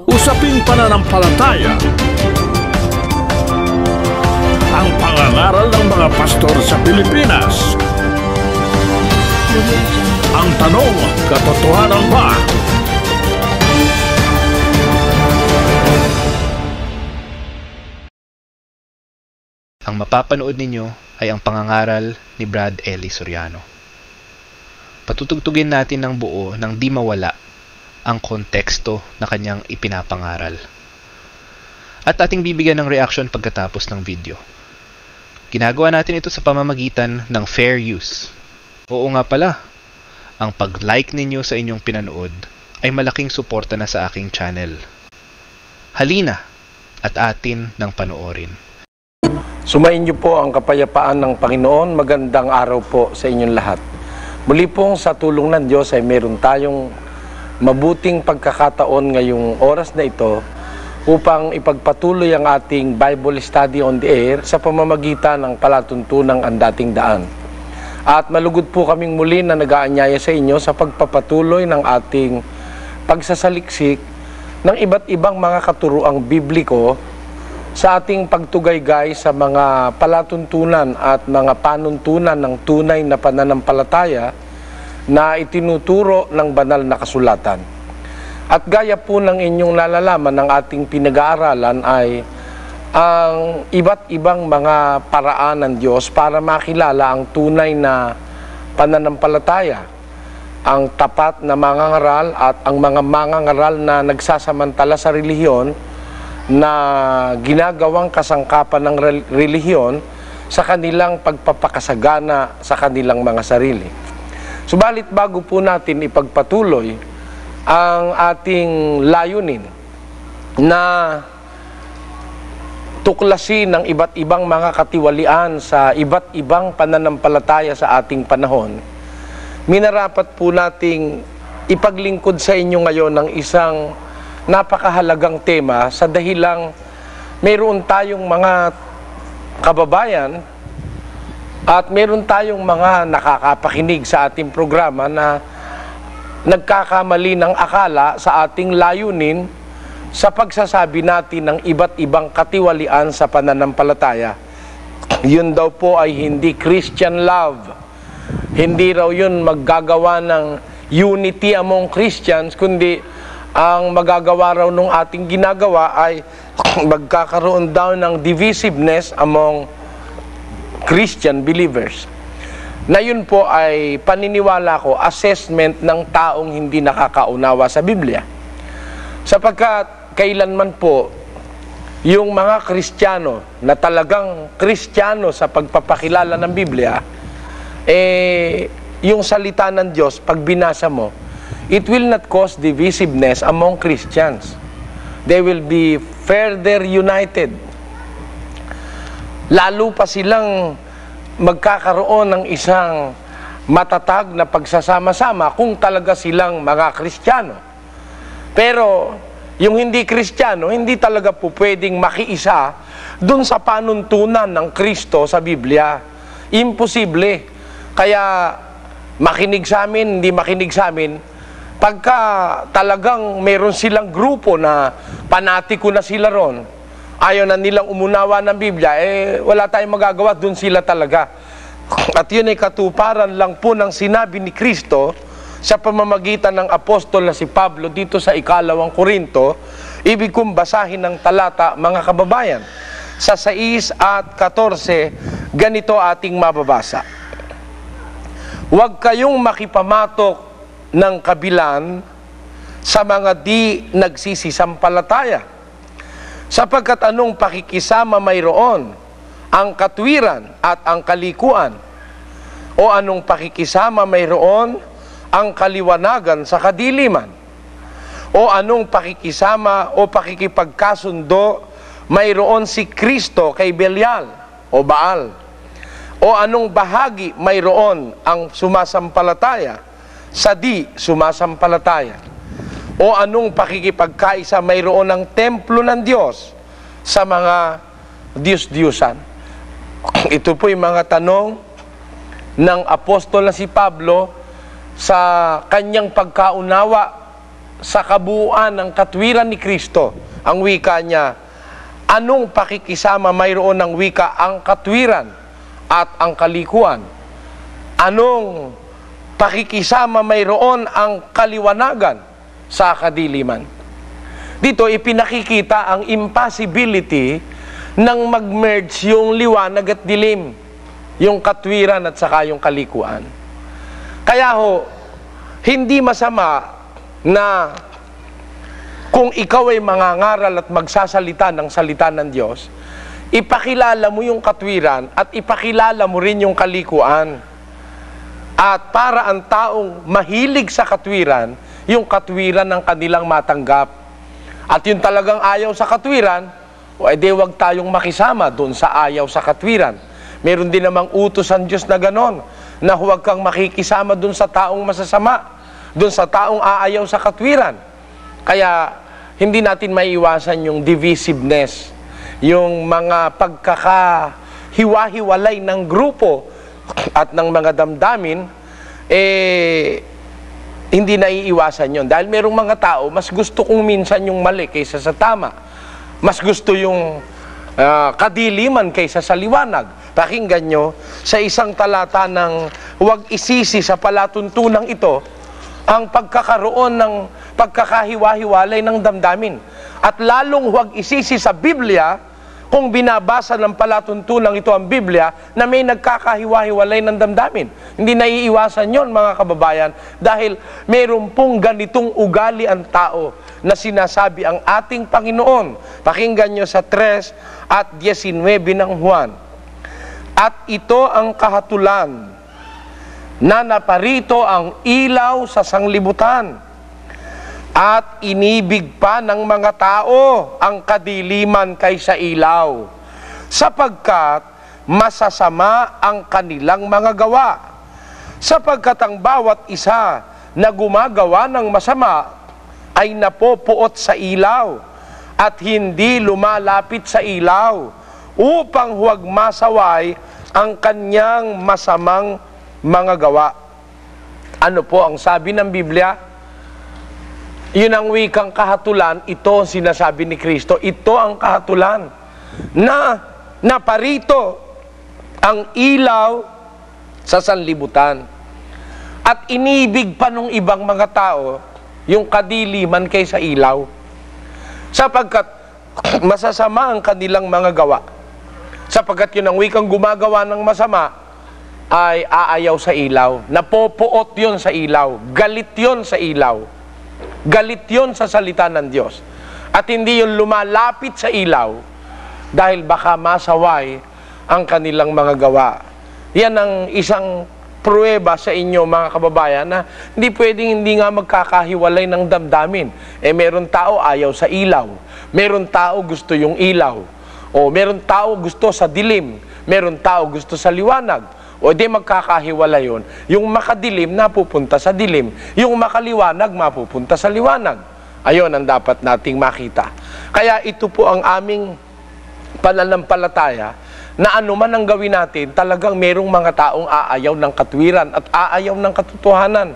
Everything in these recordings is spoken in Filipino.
Usaping pananampalataya. Ang pangangaral ng mga pastor sa Pilipinas. Ang tanong, katotohanan ba? Ang mapapanood ninyo ay ang pangangaral ni Brad Eli Soriano. Patutugtugin natin ng buo nang di mawala ang konteksto na kanyang ipinapangaral. At ating bibigyan ng reaction pagkatapos ng video. Ginagawa natin ito sa pamamagitan ng fair use. Oo nga pala, ang pag-like ninyo sa inyong pinanood ay malaking suporta na sa aking channel. Halina at atin ng panoorin. Sumainyo po ang kapayapaan ng Panginoon. Magandang araw po sa inyong lahat. Muli pong sa tulong ng Diyos ay meron tayong mabuting pagkakataon ngayong oras na ito upang ipagpatuloy ang ating Bible Study on the Air sa pamamagitan ng palatuntunang Ang Dating Daan. At malugod po kaming muli na nag-aanyaya sa inyo sa pagpapatuloy ng ating pagsasaliksik ng iba't ibang mga katuruang bibliko sa ating pagtugaygay sa mga palatuntunan at mga panuntunan ng tunay na pananampalataya na itinuturo ng banal na kasulatan. At gaya po ng inyong nalalaman ng ating pinag-aaralan ay ang iba't ibang mga paraan ng Diyos para makilala ang tunay na pananampalataya, ang tapat na mangangaral at ang mga mangangaral na nagsasamantala sa relihiyon na ginagawang kasangkapan ng relihiyon sa kanilang pagpapakasagana sa kanilang mga sarili. Subalit bago po natin ipagpatuloy ang ating layunin na tuklasin ng iba't ibang mga katiwalian sa iba't ibang pananampalataya sa ating panahon, minarapat po nating ipaglingkod sa inyo ngayon ng isang napakahalagang tema sa dahilang mayroon tayong mga kababayan at meron tayong mga nakakapakinig sa ating programa na nagkakamali ng akala sa ating layunin sa pagsasabi natin ng iba't ibang katiwalian sa pananampalataya. Yun daw po ay hindi Christian love. Hindi raw yun maggagawa ng unity among Christians, kundi ang magagawa raw nung ating ginagawa ay magkakaroon daw ng divisiveness among Christian believers. Na yun po ay paniniwala ko, assessment ng taong hindi nakakaunawa sa Biblia. Sapagkat kailanman po yung mga Kristiyano na talagang Kristiyano sa pagpapakilala ng Biblia, yung salita ng Diyos, pag binasa mo, it will not cause divisiveness among Christians. They will be further united. Lalo pa silang magkakaroon ng isang matatag na pagsasama-sama kung talaga silang mga Kristiyano. Pero yung hindi Kristiyano, hindi talaga po pwedeng makiisa dun sa panuntunan ng Kristo sa Biblia. Imposible. Kaya makinig sa amin, hindi makinig sa amin, pagka talagang meron silang grupo na panatiko na sila ron, ayaw na nilang umunawa ng Biblia, wala tayong magagawa, dun sila talaga. At yun ay katuparan lang po ng sinabi ni Kristo sa pamamagitan ng apostol na si Pablo dito sa 2 Korinto. Ibig kong basahin ng talata, mga kababayan. Sa 6 at 14, ganito ating mababasa. Huwag kayong makipamatok ng kabilan sa mga di nagsisisampalataya, sapagkat anong pakikisama mayroon, ang katwiran at ang kalikuan, o anong pakikisama mayroon, ang kaliwanagan sa kadiliman, o anong pakikisama o pakikipagkasundo mayroon si Kristo kay Belial o Baal, o anong bahagi mayroon ang sumasampalataya sa di sumasampalataya, o anong pakikipagkaisa mayroon ng templo ng Diyos sa mga Diyos-Diyusan. Ito po yung mga tanong ng apostol na si Pablo sa kanyang pagkaunawa sa kabuuan ng katwiran ni Kristo, ang wika niya, anong pakikisama mayroon ng wika ang katwiran at ang kalikuan? Anong pakikisama mayroon ang kaliwanagan sa kadiliman? Dito ipinakikita ang impossibility ng mag-merge yung liwanag at dilim, yung katwiran at saka yung kalikuan. Kaya ho, hindi masama na kung ikaw ay mangangaral at magsasalita ng salita ng Diyos, ipakilala mo yung katwiran at ipakilala mo rin yung kalikuan. At para ang taong mahilig sa katwiran, yung katwiran ng kanilang matanggap. At yung talagang ayaw sa katwiran, o edi wag tayong makisama doon sa ayaw sa katwiran. Meron din namang utos ang Diyos na ganon, na huwag kang makikisama doon sa taong masasama, doon sa taong aayaw sa katwiran. Kaya hindi natin maiiwasan yung divisiveness, yung mga pagkakahiwa-hiwalay ng grupo at ng mga damdamin, hindi naiiwasan yon. Dahil merong mga tao, mas gusto kong minsan yung mali kaysa sa tama. Mas gusto yung kadiliman kaysa sa liwanag. Pakinggan nyo, sa isang talata ng huwag isisi sa palatuntunang ito, ang pagkakaroon ng pagkakahiwa-hiwalay ng damdamin. At lalong huwag isisi sa Biblia, kung binabasa ng palatuntunang ito ang Biblia, na may nagkakahiwa-hiwalay ng damdamin. Hindi naiiwasan yon, mga kababayan, dahil mayroon pong ganitong ugali ang tao na sinasabi ang ating Panginoon. Pakinggan nyo sa 3 at 19 ng Juan. At ito ang kahatulan, na naparito ang ilaw sa sanglibutan, at inibig pa ng mga tao ang kadiliman kaysa ilaw, sapagkat masasama ang kanilang mga gawa. Sapagkat ang bawat isa na gumagawa ng masama ay napopuot sa ilaw at hindi lumalapit sa ilaw upang huwag masaway ang kanyang masamang mga gawa. Ano po ang sabi ng Biblia? Yun ang wikang kahatulan, ito ang sinasabi ni Kristo, ito ang kahatulan na naparito ang ilaw sa sanlibutan at inibig pa ng ibang mga tao yung kadiliman kaysa ilaw, sapagkat masasama ang kanilang mga gawa. Sapagkat yun ang wikang gumagawa ng masama ay aayaw sa ilaw, napopuot yun sa ilaw, galit yun sa ilaw, galit yun sa salita ng Diyos, at hindi yun lumalapit sa ilaw dahil baka masaway ang kanilang mga gawa. Yan ang isang pruweba sa inyo, mga kababayan, na hindi pwedeng hindi nga magkakahiwalay ng damdamin. Meron tao ayaw sa ilaw, meron tao gusto yung ilaw, o meron tao gusto sa dilim, meron tao gusto sa liwanag. O di magkakahiwalay yun. Yung makadilim napupunta sa dilim, yung makaliwanag mapupunta sa liwanag. Ayon ang dapat nating makita. Kaya ito po ang aming pananampalataya, na anuman ang gawin natin, talagang merong mga taong aayaw ng katwiran at aayaw ng katotohanan.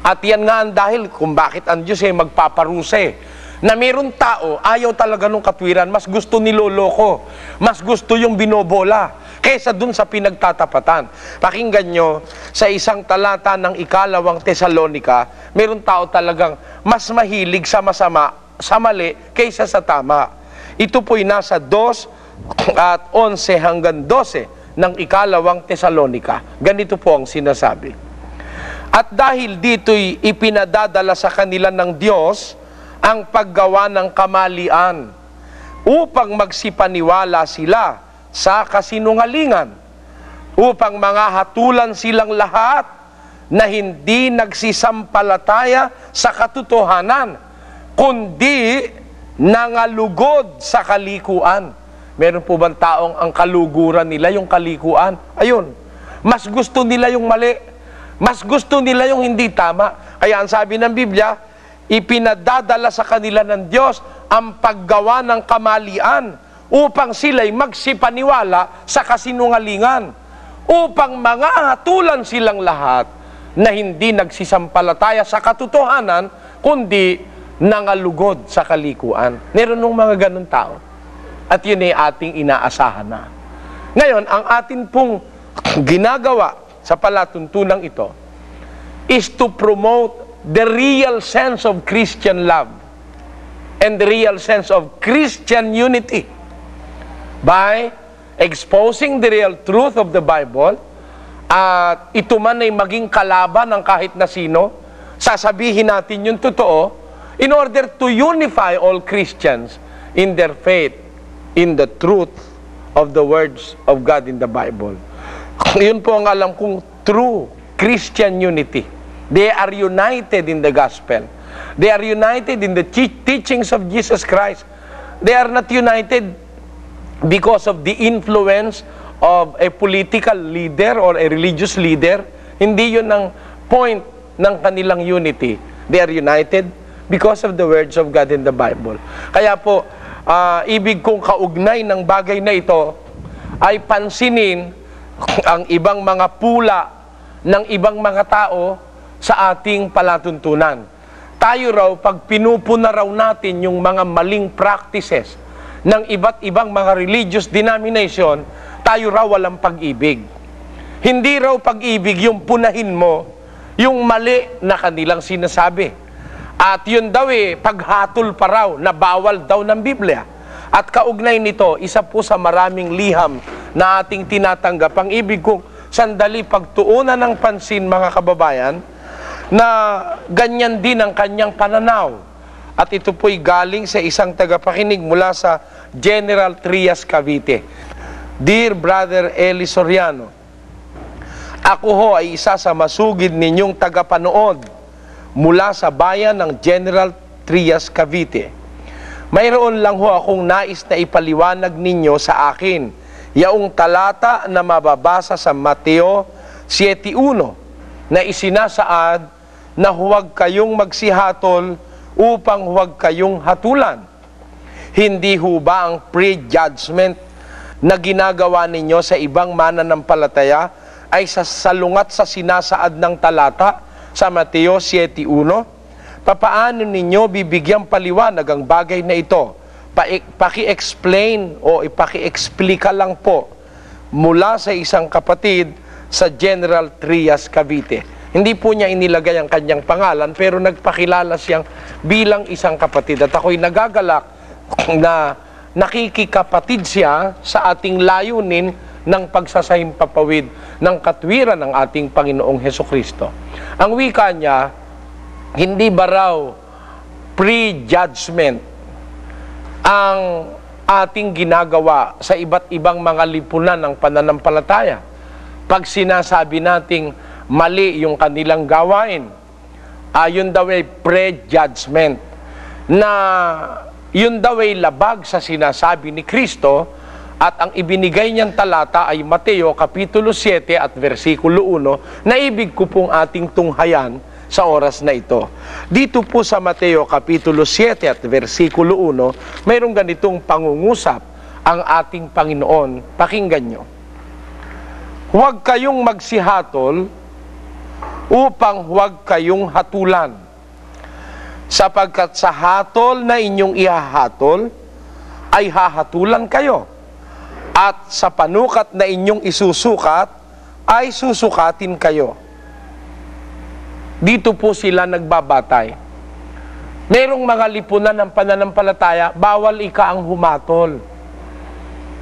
At yan nga ang dahil kung bakit ang Diyos ay magpaparuse, na merong tao ayaw talaga ng katwiran, mas gusto niloloko, mas gusto yung binobola kaysa dun sa pinagtatapatan. Pakinggan nyo, sa isang talata ng 2 Tesalonica, merong tao talagang mas mahilig sa masama, sa mali, kaysa sa tama. Ito po'y nasa 2 at 11 hanggang 12 ng 2 Tesalonica. Ganito po ang sinasabi. At dahil dito'y ipinadadala sa kanila ng Diyos ang paggawa ng kamalian upang magsipaniwala sila sa kasinungalingan, upang mga hatulan silang lahat na hindi nagsisampalataya sa katotohanan, kundi nangalugod sa kalikuan. Meron po bang taong ang kaluguran nila yung kalikuan? Ayun, mas gusto nila yung mali, mas gusto nila yung hindi tama. Kaya ang sabi ng Biblia, ipinadadala sa kanila ng Diyos ang paggawa ng kamalian upang sila'y magsipaniwala sa kasinungalingan, upang mga hatulan silang lahat na hindi nagsisampalataya sa katotohanan, kundi nangalugod sa kalikuan. Meron ng mga ganun tao. At yun ay ating inaasahan na. Ngayon, ang atin pong ginagawa sa palatuntunang ito is to promote the real sense of Christian love and the real sense of Christian unity by exposing the real truth of the Bible. At ito man ay maging kalaban ng kahit na sino, sasabihin natin yung totoo in order to unify all Christians in their faith in the truth of the words of God in the Bible. Yun po ang alam kong true Christian unity. They are united in the gospel. They are united in the teachings of Jesus Christ. They are not united because of the influence of a political leader or a religious leader. Hindi yun ang point ng kanilang unity. They are united because of the words of God in the Bible. Kaya po, ibig kong kaugnay ng bagay na ito ay pansinin ang ibang mga pula ng ibang mga tao sa ating palatuntunan. Tayo raw, pag pinupuna raw natin yung mga maling practices ng iba't ibang mga religious denomination, tayo raw walang pag-ibig. Hindi raw pag-ibig yung punahin mo yung mali na kanilang sinasabi. At yun daw paghatol pa raw na bawal daw ng Biblia. At kaugnay nito, isa po sa maraming liham na ating tinatanggap. Ang ibig kong sandali pagtuunan ng pansin, mga kababayan, na ganyan din ang kanyang pananaw. At ito po'y galing sa isang tagapakinig mula sa General Trias, Cavite. Dear Brother Eli Soriano, ako ho ay isa sa masugid ninyong tagapanood mula sa bayan ng General Trias, Cavite. Mayroon lang ho akong nais na ipaliwanag ninyo sa akin, yaong talata na mababasa sa Mateo 7:1 na isinasaad na huwag kayong magsihatol upang huwag kayong hatulan. Hindi ho ba ang pre-judgment na ginagawa ninyo sa ibang mananampalataya ay sasalungat sa sinasaad ng talata sa Mateo 7:1? Papaano ninyo bibigyang paliwanag ang bagay na ito? Paki-explain o ipaki-explika lang po mula sa isang kapatid sa General Trias, Cavite. Hindi po niya inilagay ang kanyang pangalan, pero nagpakilala siyang bilang isang kapatid. At ako'y nagagalak na nakikikapatid siya sa ating layunin ng pagsasahimpapawid ng katwiran ng ating Panginoong Hesukristo. Ang wika niya, hindi ba raw pre-judgment ang ating ginagawa sa iba't ibang mga lipunan ng pananampalataya? Pag sinasabi nating mali yung kanilang gawain, yun daw ay pre-judgment, na yun daw ay labag sa sinasabi ni Kristo. At ang ibinigay niyang talata ay Mateo Kapitulo 7 at versikulo 1 na ibig ko pong ating tunghayan sa oras na ito. Dito po sa Mateo Kapitulo 7 at versikulo 1, mayroong ganitong pangungusap ang ating Panginoon. Pakinggan nyo. Huwag kayong magsihatol upang huwag kayong hatulan, sapagkat sa hatol na inyong ihahatol ay hahatulan kayo, at sa panukat na inyong isusukat ay susukatin kayo. Dito po sila nagbabatay. Merong mga lipunan ng pananampalataya, bawal ika ang humatol.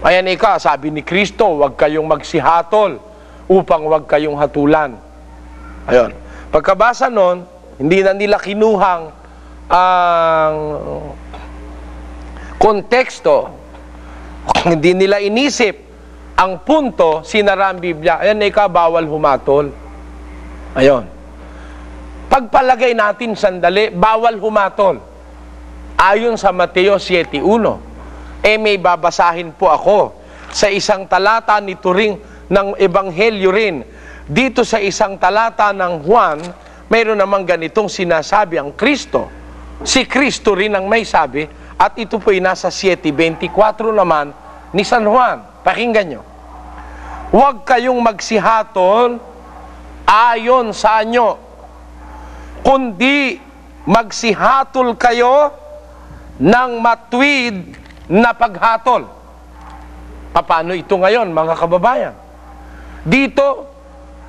Ayan sabi ni Kristo, huwag kayong magsihatol upang huwag kayong hatulan. Ayun. Pagkabasa nun, hindi na nila kinuhang ang konteksto. Hindi nila inisip ang punto, sinara ang Biblia. Ayan bawal humatol. Ayun. Pagpalagay natin sandali, bawal humatol. Ayon sa Mateo 7:1, may babasahin po ako sa isang talata nito ring ng Ebanghelyo rin. Dito sa isang talata ng Juan, mayroon namang ganitong sinasabi ang Kristo. Si Kristo rin ang may sabi, at ito po'y nasa 7:24 naman ni San Juan. Pakinggan nyo. Huwag kayong magsihatol ayon sa anyo, kundi magsihatol kayo ng matuwid na paghatol. Paano ito ngayon, mga kababayan? Dito,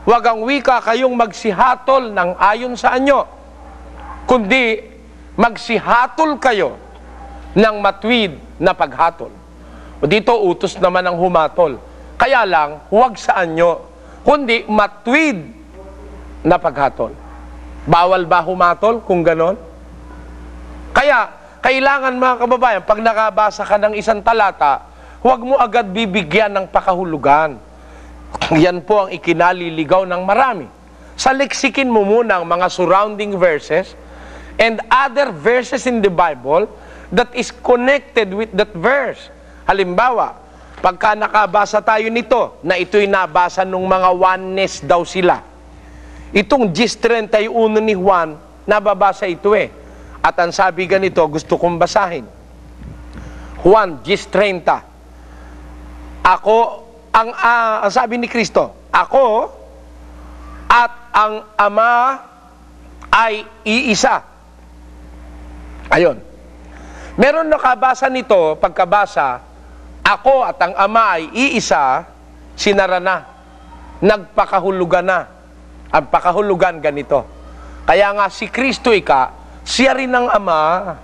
wag ang wika kayong magsihatol ng ayon sa anyo, kundi magsihatol kayo ng matuwid na paghatol. O dito, utos naman ang humatol. Kaya lang, huwag sa anyo, kundi matuwid na paghatol. Bawal ba humatol kung ganon? Kaya, kailangan mga kababayan, pag nakabasa ka ng isang talata, huwag mo agad bibigyan ng pakahulugan. Yan po ang ikinaliligaw ng marami. Saliksikin mo muna ang mga surrounding verses and other verses in the Bible that is connected with that verse. Halimbawa, pagka nakabasa tayo nito, na ito'y nabasa nung mga oneness daw sila. Itong 10:31 ni Juan, nababasa ito eh. At ang sabi ganito, gusto kong basahin. Juan 10:30. Ako, ang sabi ni Kristo, ako at ang Ama ay iisa. Ayun. Meron nakabasa nito, pagkabasa, ako at ang Ama ay iisa, sinara na. Nagpakahulugan na. Ang pakahulugan ganito. Kaya nga si Kristo siya rin ang Ama,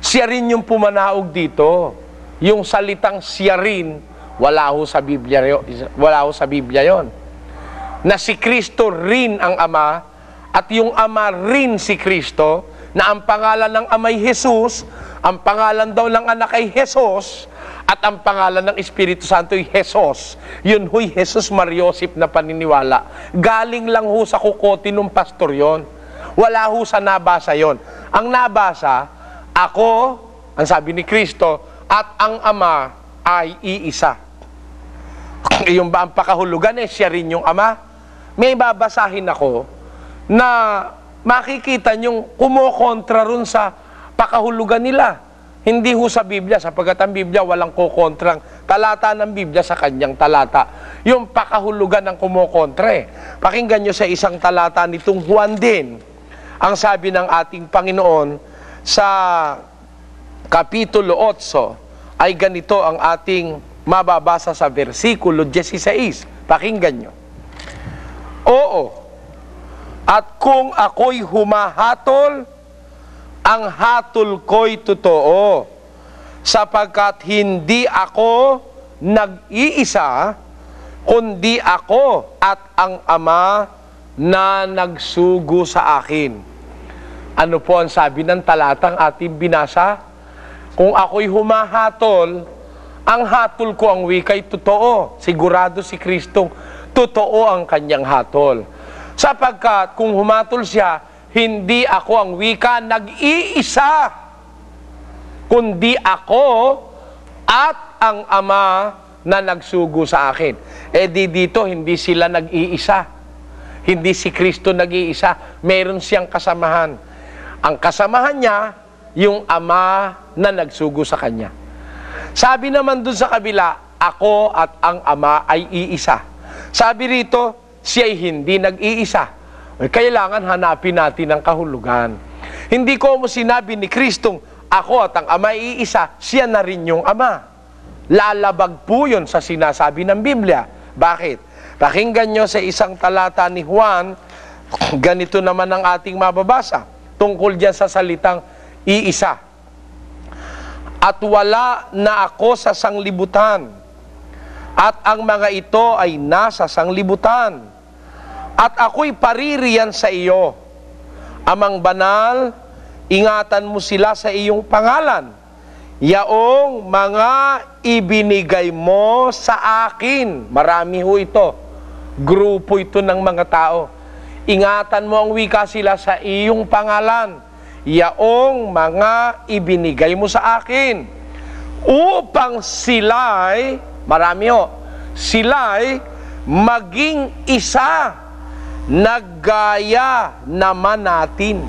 siya rin yung pumanaog dito. Yung salitang siya rin, wala ho sa Biblia yon. Na si Kristo rin ang Ama, at yung Ama rin si Kristo, na ang pangalan ng Ama ay Jesus, ang pangalan daw ng Anak ay Jesus, at ang pangalan ng Espiritu Santo ay Jesus. Yun ho'y Jesus Mariosip na paniniwala. Galing lang ho sa kukote ng pastor yon. Wala ho sa nabasa yon. Ang nabasa, ako, ang sabi ni Kristo, at ang Ama ay iisa. Yung ba ang pakahulugan siya rin yung Ama? May babasahin ako na makikita nyong kumokontra ron sa pakahulugan nila. Hindi ho sa Biblia, sapagkat ang Biblia walang kukontrang talata ng Biblia sa kanyang talata. Yung pakahulugan ng kumokontra Pakinggan nyo sa isang talata nitong Juan din. Ang sabi ng ating Panginoon sa Kapitulo 8 ay ganito ang ating mababasa sa versikulo 16. Pakinggan nyo. Oo, at kung ako'y humahatol, ang hatol ko'y totoo, sapagkat hindi ako nag-iisa, kundi ako at ang Ama na nagsugo sa akin. Ano po ang sabi ng talatang ating binasa? Kung ako'y humahatol, ang hatol ko ang wika'y totoo. Sigurado si Kristong totoo ang kanyang hatol. Sapagkat kung humatol siya, hindi ako ang wika nag-iisa, kundi ako at ang Ama na nagsugo sa akin. Dito, hindi sila nag-iisa. Hindi si Kristo nag-iisa. Meron siyang kasamahan. Ang kasamahan niya, yung Ama na nagsugo sa kanya. Sabi naman dun sa kabila, ako at ang Ama ay iisa. Sabi rito, siya ay hindi nag-iisa. Kailangan hanapin natin ang kahulugan. Hindi ko mo sinabi ni Kristong, ako at ang Ama ay iisa, siya na rin yung Ama. Lalabag po yun sa sinasabi ng Biblia. Bakit? Pakinggan nyo sa isang talata ni Juan, ganito naman ang ating mababasa, tungkol dyan sa salitang iisa. At wala na ako sa sanglibutan, at ang mga ito ay nasa sanglibutan. At ako'y paririyan sa iyo. Amang banal, ingatan mo sila sa iyong pangalan. Yaong mga ibinigay mo sa akin. Marami ho ito. Grupo ito ng mga tao. Ingatan mo ang wika sila sa iyong pangalan. Yaong mga ibinigay mo sa akin. Upang sila'y, marami ho, sila'y maging isa. Naggaya naman natin.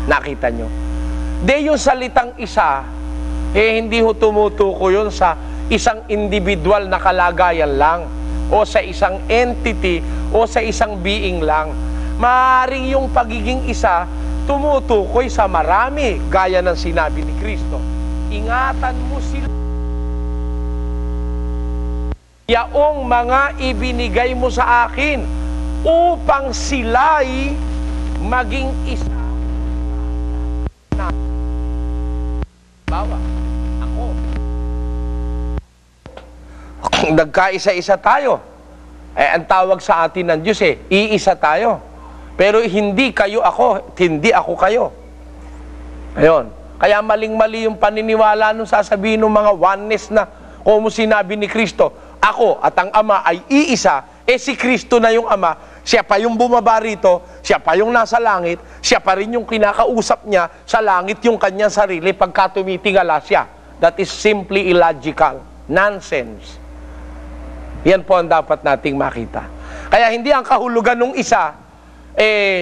Nakita nyo? Yung salitang isa, hindi ho tumutuko yun sa isang individual na kalagayan lang, o sa isang entity, o sa isang being lang. Maaaring yung pagiging isa, tumutukoy sa marami, gaya ng sinabi ni Kristo. Ingatan mo sila. Yaong mga ibinigay mo sa akin upang sila'y maging isa. Bawa, ako. Nagkaisa-isa tayo. Ang tawag sa atin ng Diyos iisa tayo. Pero hindi kayo ako, hindi ako kayo. Ayun. Kaya maling-mali yung paniniwala nung sasabihin ng mga oneness na kung sinabi ni Kristo, ako at ang Ama ay iisa, si Kristo na yung Ama, siya pa yung bumaba rito, siya pa yung nasa langit, siya pa rin yung kinakausap niya sa langit yung kanyang sarili pagka tumitingala siya. That is simply illogical. Nonsense. Yan po ang dapat nating makita. Kaya hindi ang kahulugan ng isa,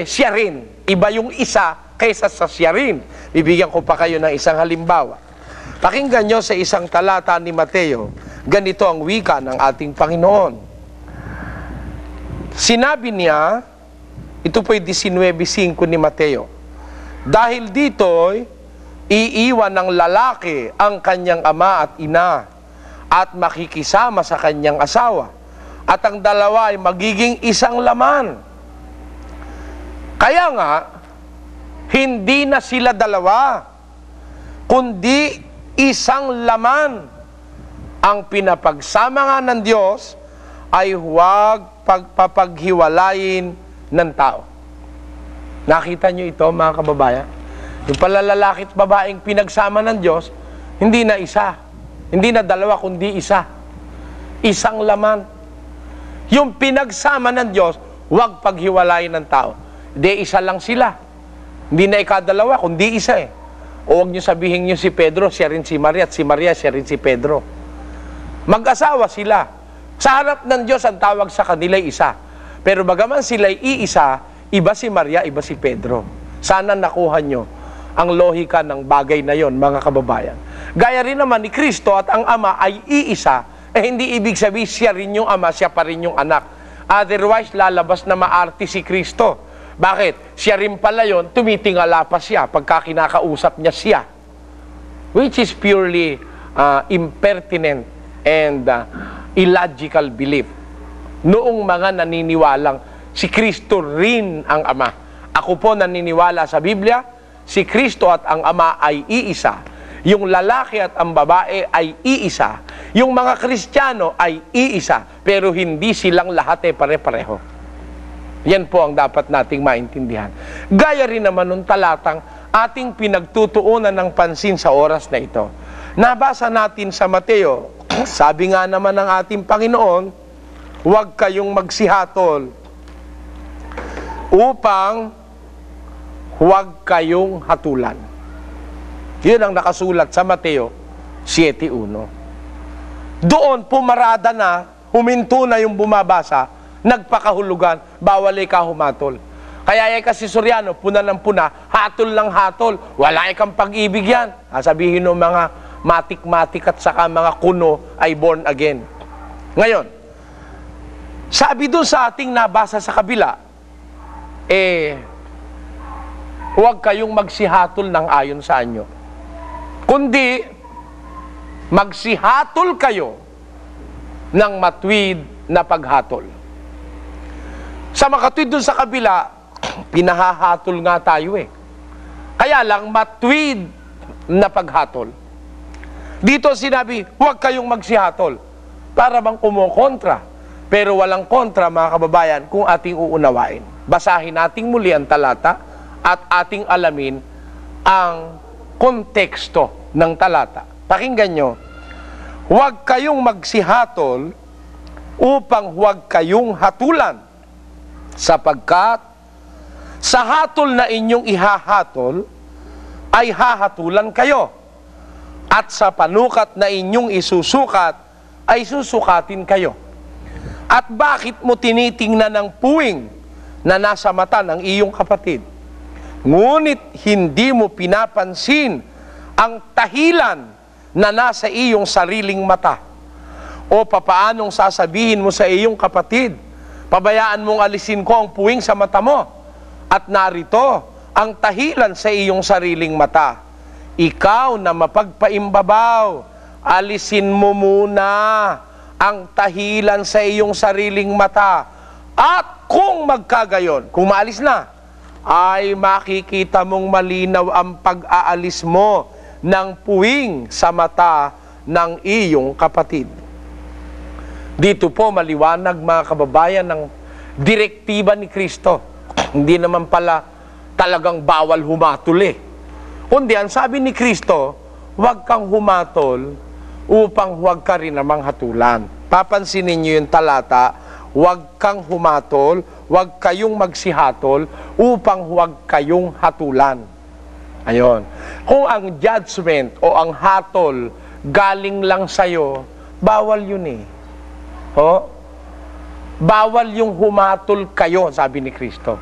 siya rin. Iba yung isa kaysa sa siya rin. Bibigyan ko pa kayo ng isang halimbawa. Pakinggan nyo sa isang talata ni Mateo, ganito ang wika ng ating Panginoon. Sinabi niya, ito po'y 19:5 ni Mateo, dahil dito'y iiwan ng lalaki ang kanyang ama at ina at makikisama sa kanyang asawa at ang dalawa ay magiging isang laman. Kaya nga, hindi na sila dalawa, kundi isang laman. Ang pinapagsama nga ng Diyos ay huwag pagpapaghiwalayin ng tao. Nakita nyo ito, mga kababayan? Yung palalalaki at babaeng pinagsama ng Diyos, hindi na isa. Hindi na dalawa, kundi isa. Isang laman. Yung pinagsama ng Diyos, huwag paghiwalayin ng tao. Hindi, isa lang sila. Hindi na ikadalawa, kundi isa O huwag nyo sabihin nyo si Pedro, siya rin si Maria, at si Maria, siya rin si Pedro. Mag-asawa sila. Sa harap ng Diyos, ang tawag sa kanila isa. Pero bagaman sila iisa, iba si Maria, iba si Pedro. Sana nakuha nyo ang lohika ng bagay na yon, mga kababayan. Gaya rin naman ni Kristo at ang Ama ay iisa, hindi ibig sabihin siya rin yung Ama, siya pa rin yung anak. Otherwise, lalabas na maarte si Kristo. Bakit? Siya rin pala yun, tumitingala pa siya pagka kinakausap niya siya. Which is purely impertinent and illogical belief. Noong mga naniniwalang si Kristo rin ang Ama. Ako po naniniwala sa Biblia, si Kristo at ang Ama ay iisa. Yung lalaki at ang babae ay iisa. Yung mga Kristiyano ay iisa. Pero hindi silang lahat pare-pareho. Yan po ang dapat nating maintindihan. Gaya rin naman nung talatang ating pinagtutuunan ng pansin sa oras na ito. Nabasa natin sa Mateo, sabi nga naman ng ating Panginoon, huwag kayong magsihatol upang huwag kayong hatulan. Yun ang nakasulat sa Mateo 7:1. Doon pumarada na, huminto na yung bumabasa, nagpakahulugan, bawal ka humatol. Kaya kasi Soriano, puna ng puna, hatol lang hatol, wala kang pag-ibig yan. Sabihin ng mga matik-matik at saka mga kuno ay born again. Ngayon, sabi doon sa ating nabasa sa kabila, huwag kayong magsihatol ng ayon sa anyo. Kundi, magsihatol kayo ng matwid na paghatol. Sa makatwid dun sa kabila, pinahahatol nga tayo Kaya lang, matwid na paghatol. Dito sinabi, huwag kayong magsihatol. Para bang kumokontra. Pero walang kontra, mga kababayan, kung ating uunawain. Basahin nating muli ang talata at ating alamin ang konteksto ng talata. Pakinggan nyo, huwag kayong magsihatol upang huwag kayong hatulan. Sapagkat sa hatol na inyong ihahatol, ay hahatulan kayo. At sa panukat na inyong isusukat, ay susukatin kayo. At bakit mo tinitingnan ng puwing na nasa mata ng iyong kapatid? Ngunit hindi mo pinapansin ang tahilan na nasa iyong sariling mata. O papaanong sasabihin mo sa iyong kapatid, pabayaan mong alisin ko ang puwing sa mata mo, at narito ang tahilan sa iyong sariling mata. Ikaw na mapagpaimbabaw, alisin mo muna ang tahilan sa iyong sariling mata. At kung magkagayon, kung maalis na, ay makikita mong malinaw ang pag-aalis mo ng puwing sa mata ng iyong kapatid. Dito po maliwanag, mga kababayan, ng direktiba ni Kristo. Hindi naman pala talagang bawal humatol Kundi ang sabi ni Kristo, huwag kang humatol upang huwag ka rin namang hatulan. Papansinin niyo yung talata, huwag kang humatol, huwag kayong magsihatol upang huwag kayong hatulan. Ayon. Kung ang judgment o ang hatol galing lang sa'yo, bawal yun Bawal yung humatol kayo, sabi ni Kristo.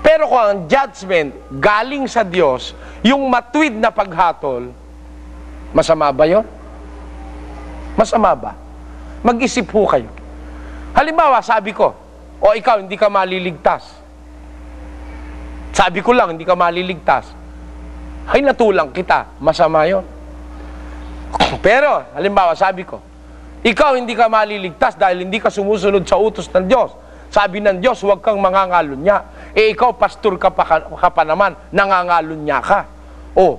Pero kung ang judgment galing sa Diyos, yung matuwid na paghatol, masama ba yun? Masama ba? Mag-isip ho kayo. Halimbawa, sabi ko, o ikaw, hindi ka maliligtas. Sabi ko lang, hindi ka maliligtas. Ay, natulang kita. Masama yun. Pero, halimbawa, sabi ko, ikaw hindi ka maliligtas dahil hindi ka sumusunod sa utos ng Diyos. Sabi ng Diyos, huwag kang mangangalunya. Ikaw, pastor ka pa naman, nangangalunya ka. O,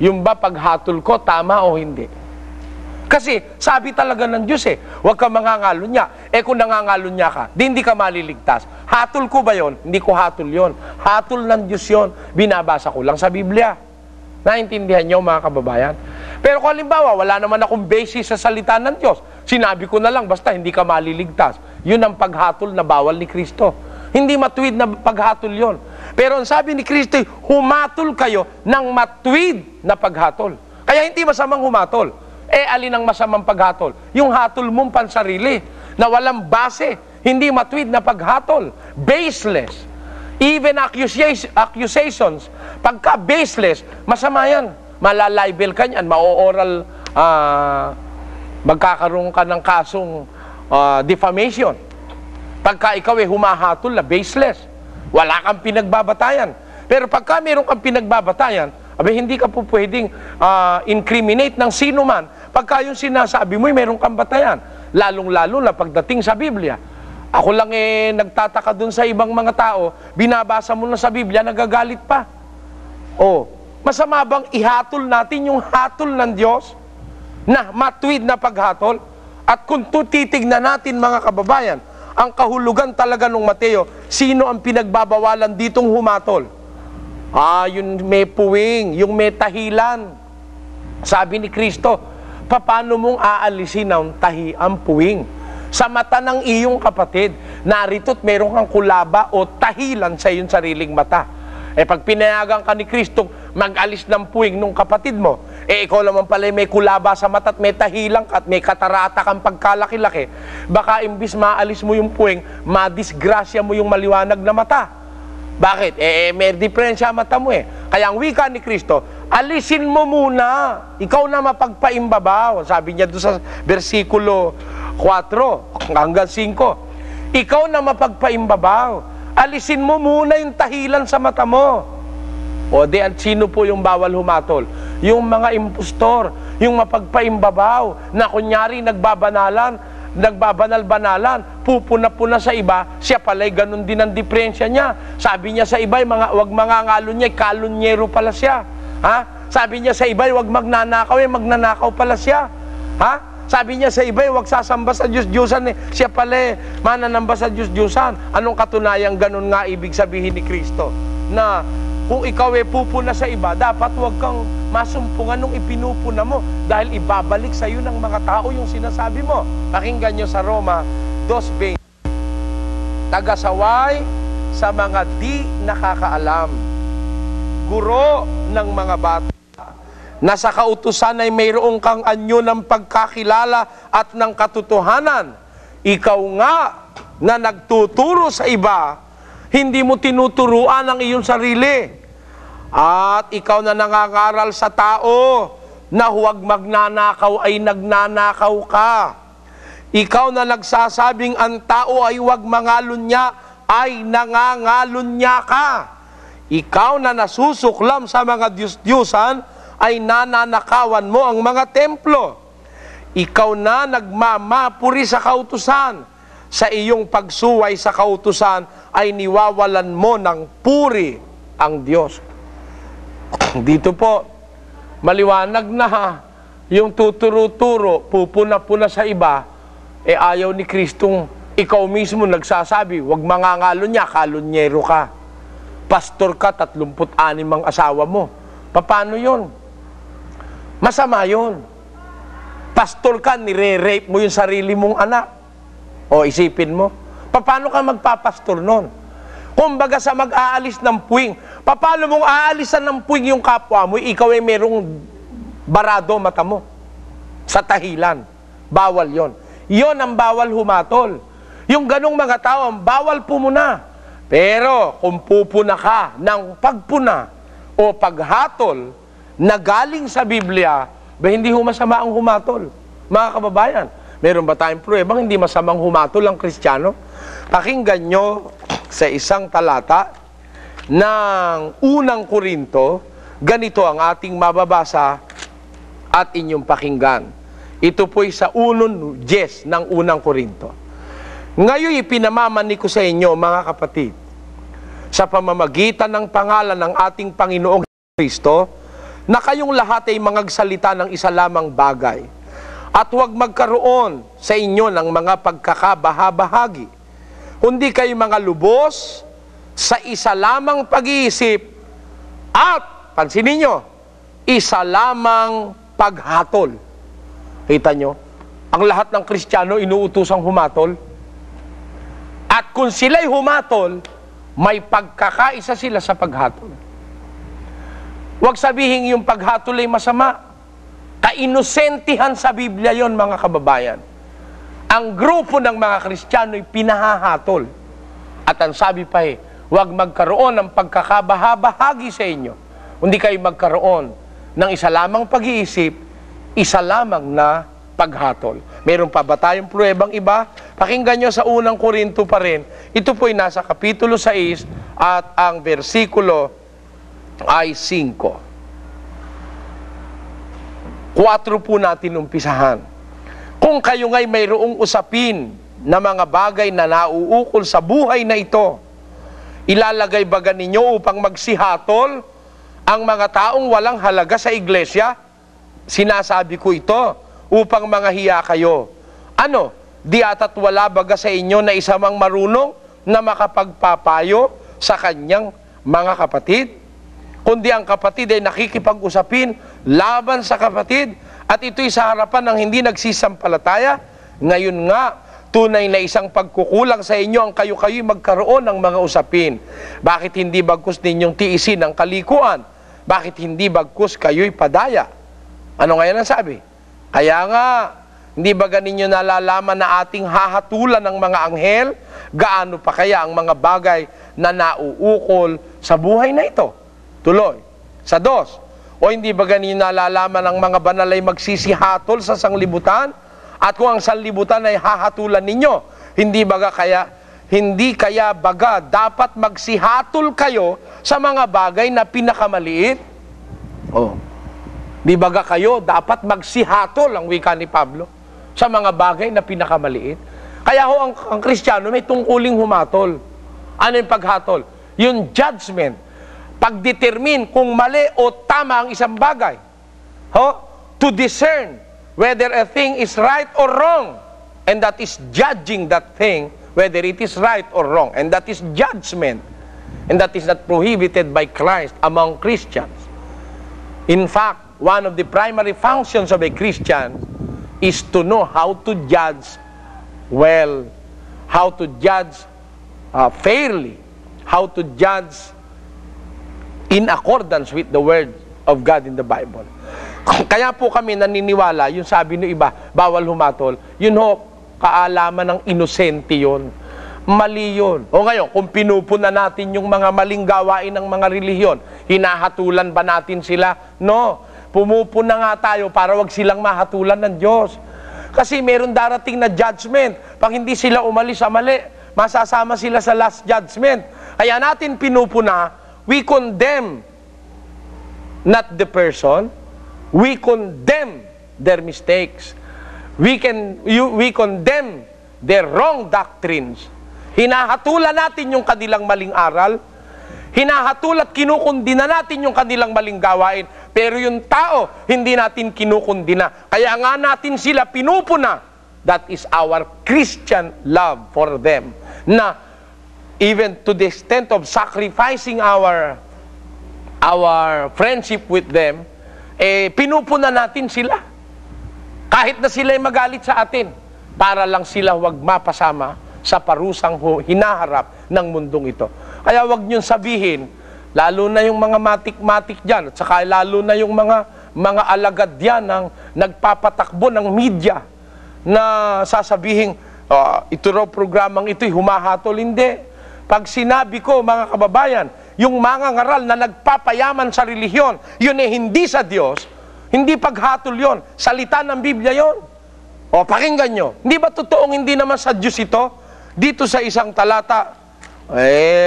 yung ba paghatol ko, tama o hindi? Kasi, sabi talaga ng Diyos huwag kang mangangalunya. Kung nangangalunya ka, hindi ka maliligtas. Hatol ko ba yon? Hindi ko hatol yon. Hatol ng Diyos yon. Binabasa ko lang sa Biblia. Naintindihan niyo, mga kababayan? Pero kung halimbawa, wala naman akong basis sa salita ng Diyos, sinabi ko na lang, basta hindi ka maliligtas. Yun ang paghatol na bawal ni Kristo. Hindi matuwid na paghatol yon. Pero ang sabi ni Kristo, humatol kayo ng matuwid na paghatol. Kaya hindi masamang humatol. Alin ang masamang paghatol? Yung hatol mong pansarili, na walang base, hindi matuwid na paghatol. Baseless. Even accusations, pagka baseless, masama yan. Malalibel ka niyan, ma-oral, magkakaroon ka ng kasong defamation. Pagka ikaw humahatol na baseless, wala kang pinagbabatayan. Pero pagka meron kang pinagbabatayan, hindi ka po pwedeng incriminate ng sino man. Pagka yung sinasabi mo, meron kang batayan. Lalong-lalo na pagdating sa Biblia. Ako lang nagtataka dun sa ibang mga tao, binabasa mo na sa Biblia, nagagalit pa. Masama bang ihatol natin yung hatol ng Diyos na matuwid na paghatol? At kung titignan natin, mga kababayan, ang kahulugan talaga ng Mateo, sino ang pinagbabawalan ditong humatol? Yung may puwing, yung may tahilan. Sabi ni Kristo, paano mong aalisin ang puwing? Sa mata ng iyong kapatid, narito't meron kang kulaba o tahilan sa iyong sariling mata. Pag pinayagan ka ni Kristo mag-alis ng puwing ng kapatid mo, ikaw naman pala may kulaba sa mata at may tahilang ka at may katarata kang pagkalaki-laki, baka imbis maalis mo yung puwing, madisgrasya mo yung maliwanag na mata. Bakit? May diferensya mata mo Kaya ang wika ni Kristo, alisin mo muna. Ikaw na mapagpaimbabaw. Sabi niya doon sa versikulo 4 hanggang 5. Ikaw na mapagpaimbabaw. Alisin mo muna yung tahilan sa mata mo. At sino po yung bawal humatol? Yung mga impostor, yung mapagpaimbabaw, na kunyari nagbabanal-banalan, pupuna-puna sa iba, siya pala'y ganun din ang diferensya niya. Sabi niya sa iba, wag mangangalon niya, kalunyero pala siya. Sabi niya sa iba, wag magnanakaw, magnanakaw pala siya. Sabi niya sa iba, wag sasamba sa Diyos-Diyosan, siya pala mananamba sa Diyos-Diyosan. Anong katunayan ganun nga ibig sabihin ni Kristo? Na kung ikaw pupuna sa iba, dapat wag kang masumpungan nung ipinupuna mo dahil ibabalik sa iyo ng mga tao yung sinasabi mo. Pakinggan nyo sa Roma 2:20. Tagasaway sa mga di nakakaalam, guro ng mga bata, na sa kautusan ay mayroong kang anyo ng pagkakilala at ng katotohanan. Ikaw nga na nagtuturo sa iba, hindi mo tinuturuan ang iyong sarili. At ikaw na nangangaral sa tao na huwag magnanakaw ay nagnanakaw ka. Ikaw na nagsasabing ang tao ay huwag mangalunya ay nangangalunya ka. ikaw na nasusuklam sa mga Diyos-Diyusan, ay nananakawan mo ang mga templo. Ikaw na nagmamapuri sa kautusan. Sa iyong pagsuway sa kautusan ay niwawalan mo ng puri ang Diyos. Dito po, maliwanag na yung tuturo-turo, pupuna-puna sa iba, ayaw ni Kristong ikaw mismo nagsasabi, wag mangangalo niya, kalunyero ka. Pastor ka, 36 ang asawa mo. Paano yun? Masama yun. Pastor ka, nire-rape mo yung sarili mong anak. O isipin mo, paano ka magpapastor nun? Kumbaga sa mag-aalis ng puwing, paano mong aalisan ng puwing yung kapwa mo, ikaw ay merong barado mata mo sa tahilan. Bawal yon. Yon ang bawal humatol. Yung ganong mga tao, bawal pumuna. Pero kung pupuna ka ng pagpuna o paghatol na galing sa Biblia, hindi masama ang humatol. Mga kababayan, meron ba tayong pruwebang hindi masamang humatol ang Kristiyano? Pakinggan nyo sa isang talata ng unang Korinto, ganito ang ating mababasa at inyong pakinggan. Ito po'y sa 1:10 ng unang Korinto. Ngayon ipinamamani ko sa inyo, mga kapatid, sa pamamagitan ng pangalan ng ating Panginoong Kristo, na kayong lahat ay mangagsalita ng isa lamang bagay, at huwag magkaroon sa inyo ng mga pagkakabahabahagi, kundi kayo mga lubos sa isa lamang pag-iisip at, pansinin nyo, isa lamang paghatol. Kita nyo? Ang lahat ng Kristiyano inuutosang humatol. At kung sila'y humatol, may pagkakaisa sila sa paghatol. Huwag sabihin yung paghatol ay masama. Kainosentihan sa Biblia yon, mga kababayan. Ang grupo ng mga Kristiyano ay pinahahatol. At ang sabi pa huwag magkaroon ng pagkakabahabahagi sa inyo. Kundi kayo magkaroon ng isa lamang pag-iisip, isa lamang na paghatol. Meron pa ba tayong pruwebang iba? Pakinggan nyo sa unang Korinto pa rin. Ito po'y nasa kapitulo 6 at ang versikulo ay 5. 4 po natin umpisahan. Kung kayo nga'y mayroong usapin na mga bagay na nauukol sa buhay na ito, ilalagay baga ninyo upang magsihatol ang mga taong walang halaga sa iglesia? Sinasabi ko ito upang manghiya kayo. Ano? Di ata't wala baga sa inyo na isa mang marunong na makapagpapayo sa kanyang mga kapatid? Kundi ang kapatid ay nakikipag-usapin laban sa kapatid, at ito'y sa harapan ng hindi nagsisampalataya. Ngayon nga, tunay na isang pagkukulang sa inyo ang kayo-kayo'y magkaroon ng mga usapin. Bakit hindi bagkus ninyong tiisin ang kalikuan? Bakit hindi bagkus kayo'y padaya? Ano ngayon ang sabi? Kaya nga, hindi ba ganinyo nalalaman na ating hahatulan ng mga anghel? Gaano pa kaya ang mga bagay na nauukol sa buhay na ito? Tuloy. Sa 2, o hindi ba ganinyo nalalaman ang mga banal ay magsisihatol sa sanglibutan? At kung ang sanlibutan ay hahatulan ninyo, hindi kaya baga dapat magsihatol kayo sa mga bagay na pinakamaliit? Oh. Di baga kayo dapat magsihatol, ang wika ni Pablo, sa mga bagay na pinakamaliit? Kaya ho, ang Kristiyano may tungkuling humatol. Ano yung paghatol? Yung judgment. Pagdetermine kung mali o tama ang isang bagay. To discern whether a thing is right or wrong. And that is judging that thing, whether it is right or wrong. And that is judgment. And that is not prohibited by Christ among Christians. In fact, one of the primary functions of a Christian is to know how to judge well, how to judge fairly, how to judge in accordance with the Word of God in the Bible. Kaya po kami naniniwala, yung sabi ng iba, bawal humatol, yun ho, kaalaman ng inosente yun. Mali yun. O ngayon, kung pinupuna natin yung mga maling gawain ng mga relihiyon, hinahatulan ba natin sila? No. Pumupuna nga tayo para wag silang mahatulan ng Diyos. Kasi meron darating na judgment. Pag hindi sila umalis sa mali, masasama sila sa last judgment. Kaya natin pinupuna we condemn not the person, we condemn their mistakes. We condemn their wrong doctrines. Hinahatulan natin yung kanilang maling aral, hinahatul at kinukundina natin yung kanilang maling gawain, pero yung tao, hindi natin kinukundina. Kaya nga natin sila pinupuna. That is our Christian love for them. Na even to the extent of sacrificing our friendship with them, pinupuna natin sila. Kahit na sila'y magalit sa atin, para lang sila huwag mapasama sa parusang hinaharap ng mundong ito. Kaya huwag niyong sabihin, lalo na yung mga matik-matik dyan, at saka lalo na yung mga alagad dyan ng nagpapatakbo ng media, na sasabihin, ito raw programang ito'y humahatol. Hindi. Pag sinabi ko, mga kababayan, yung mga ngaral na nagpapayaman sa relihiyon, yun hindi sa Diyos, hindi paghatol yon, salita ng Biblia yon. O, pakinggan nyo. Hindi ba totoong hindi naman sa Diyos ito? Dito sa isang talata,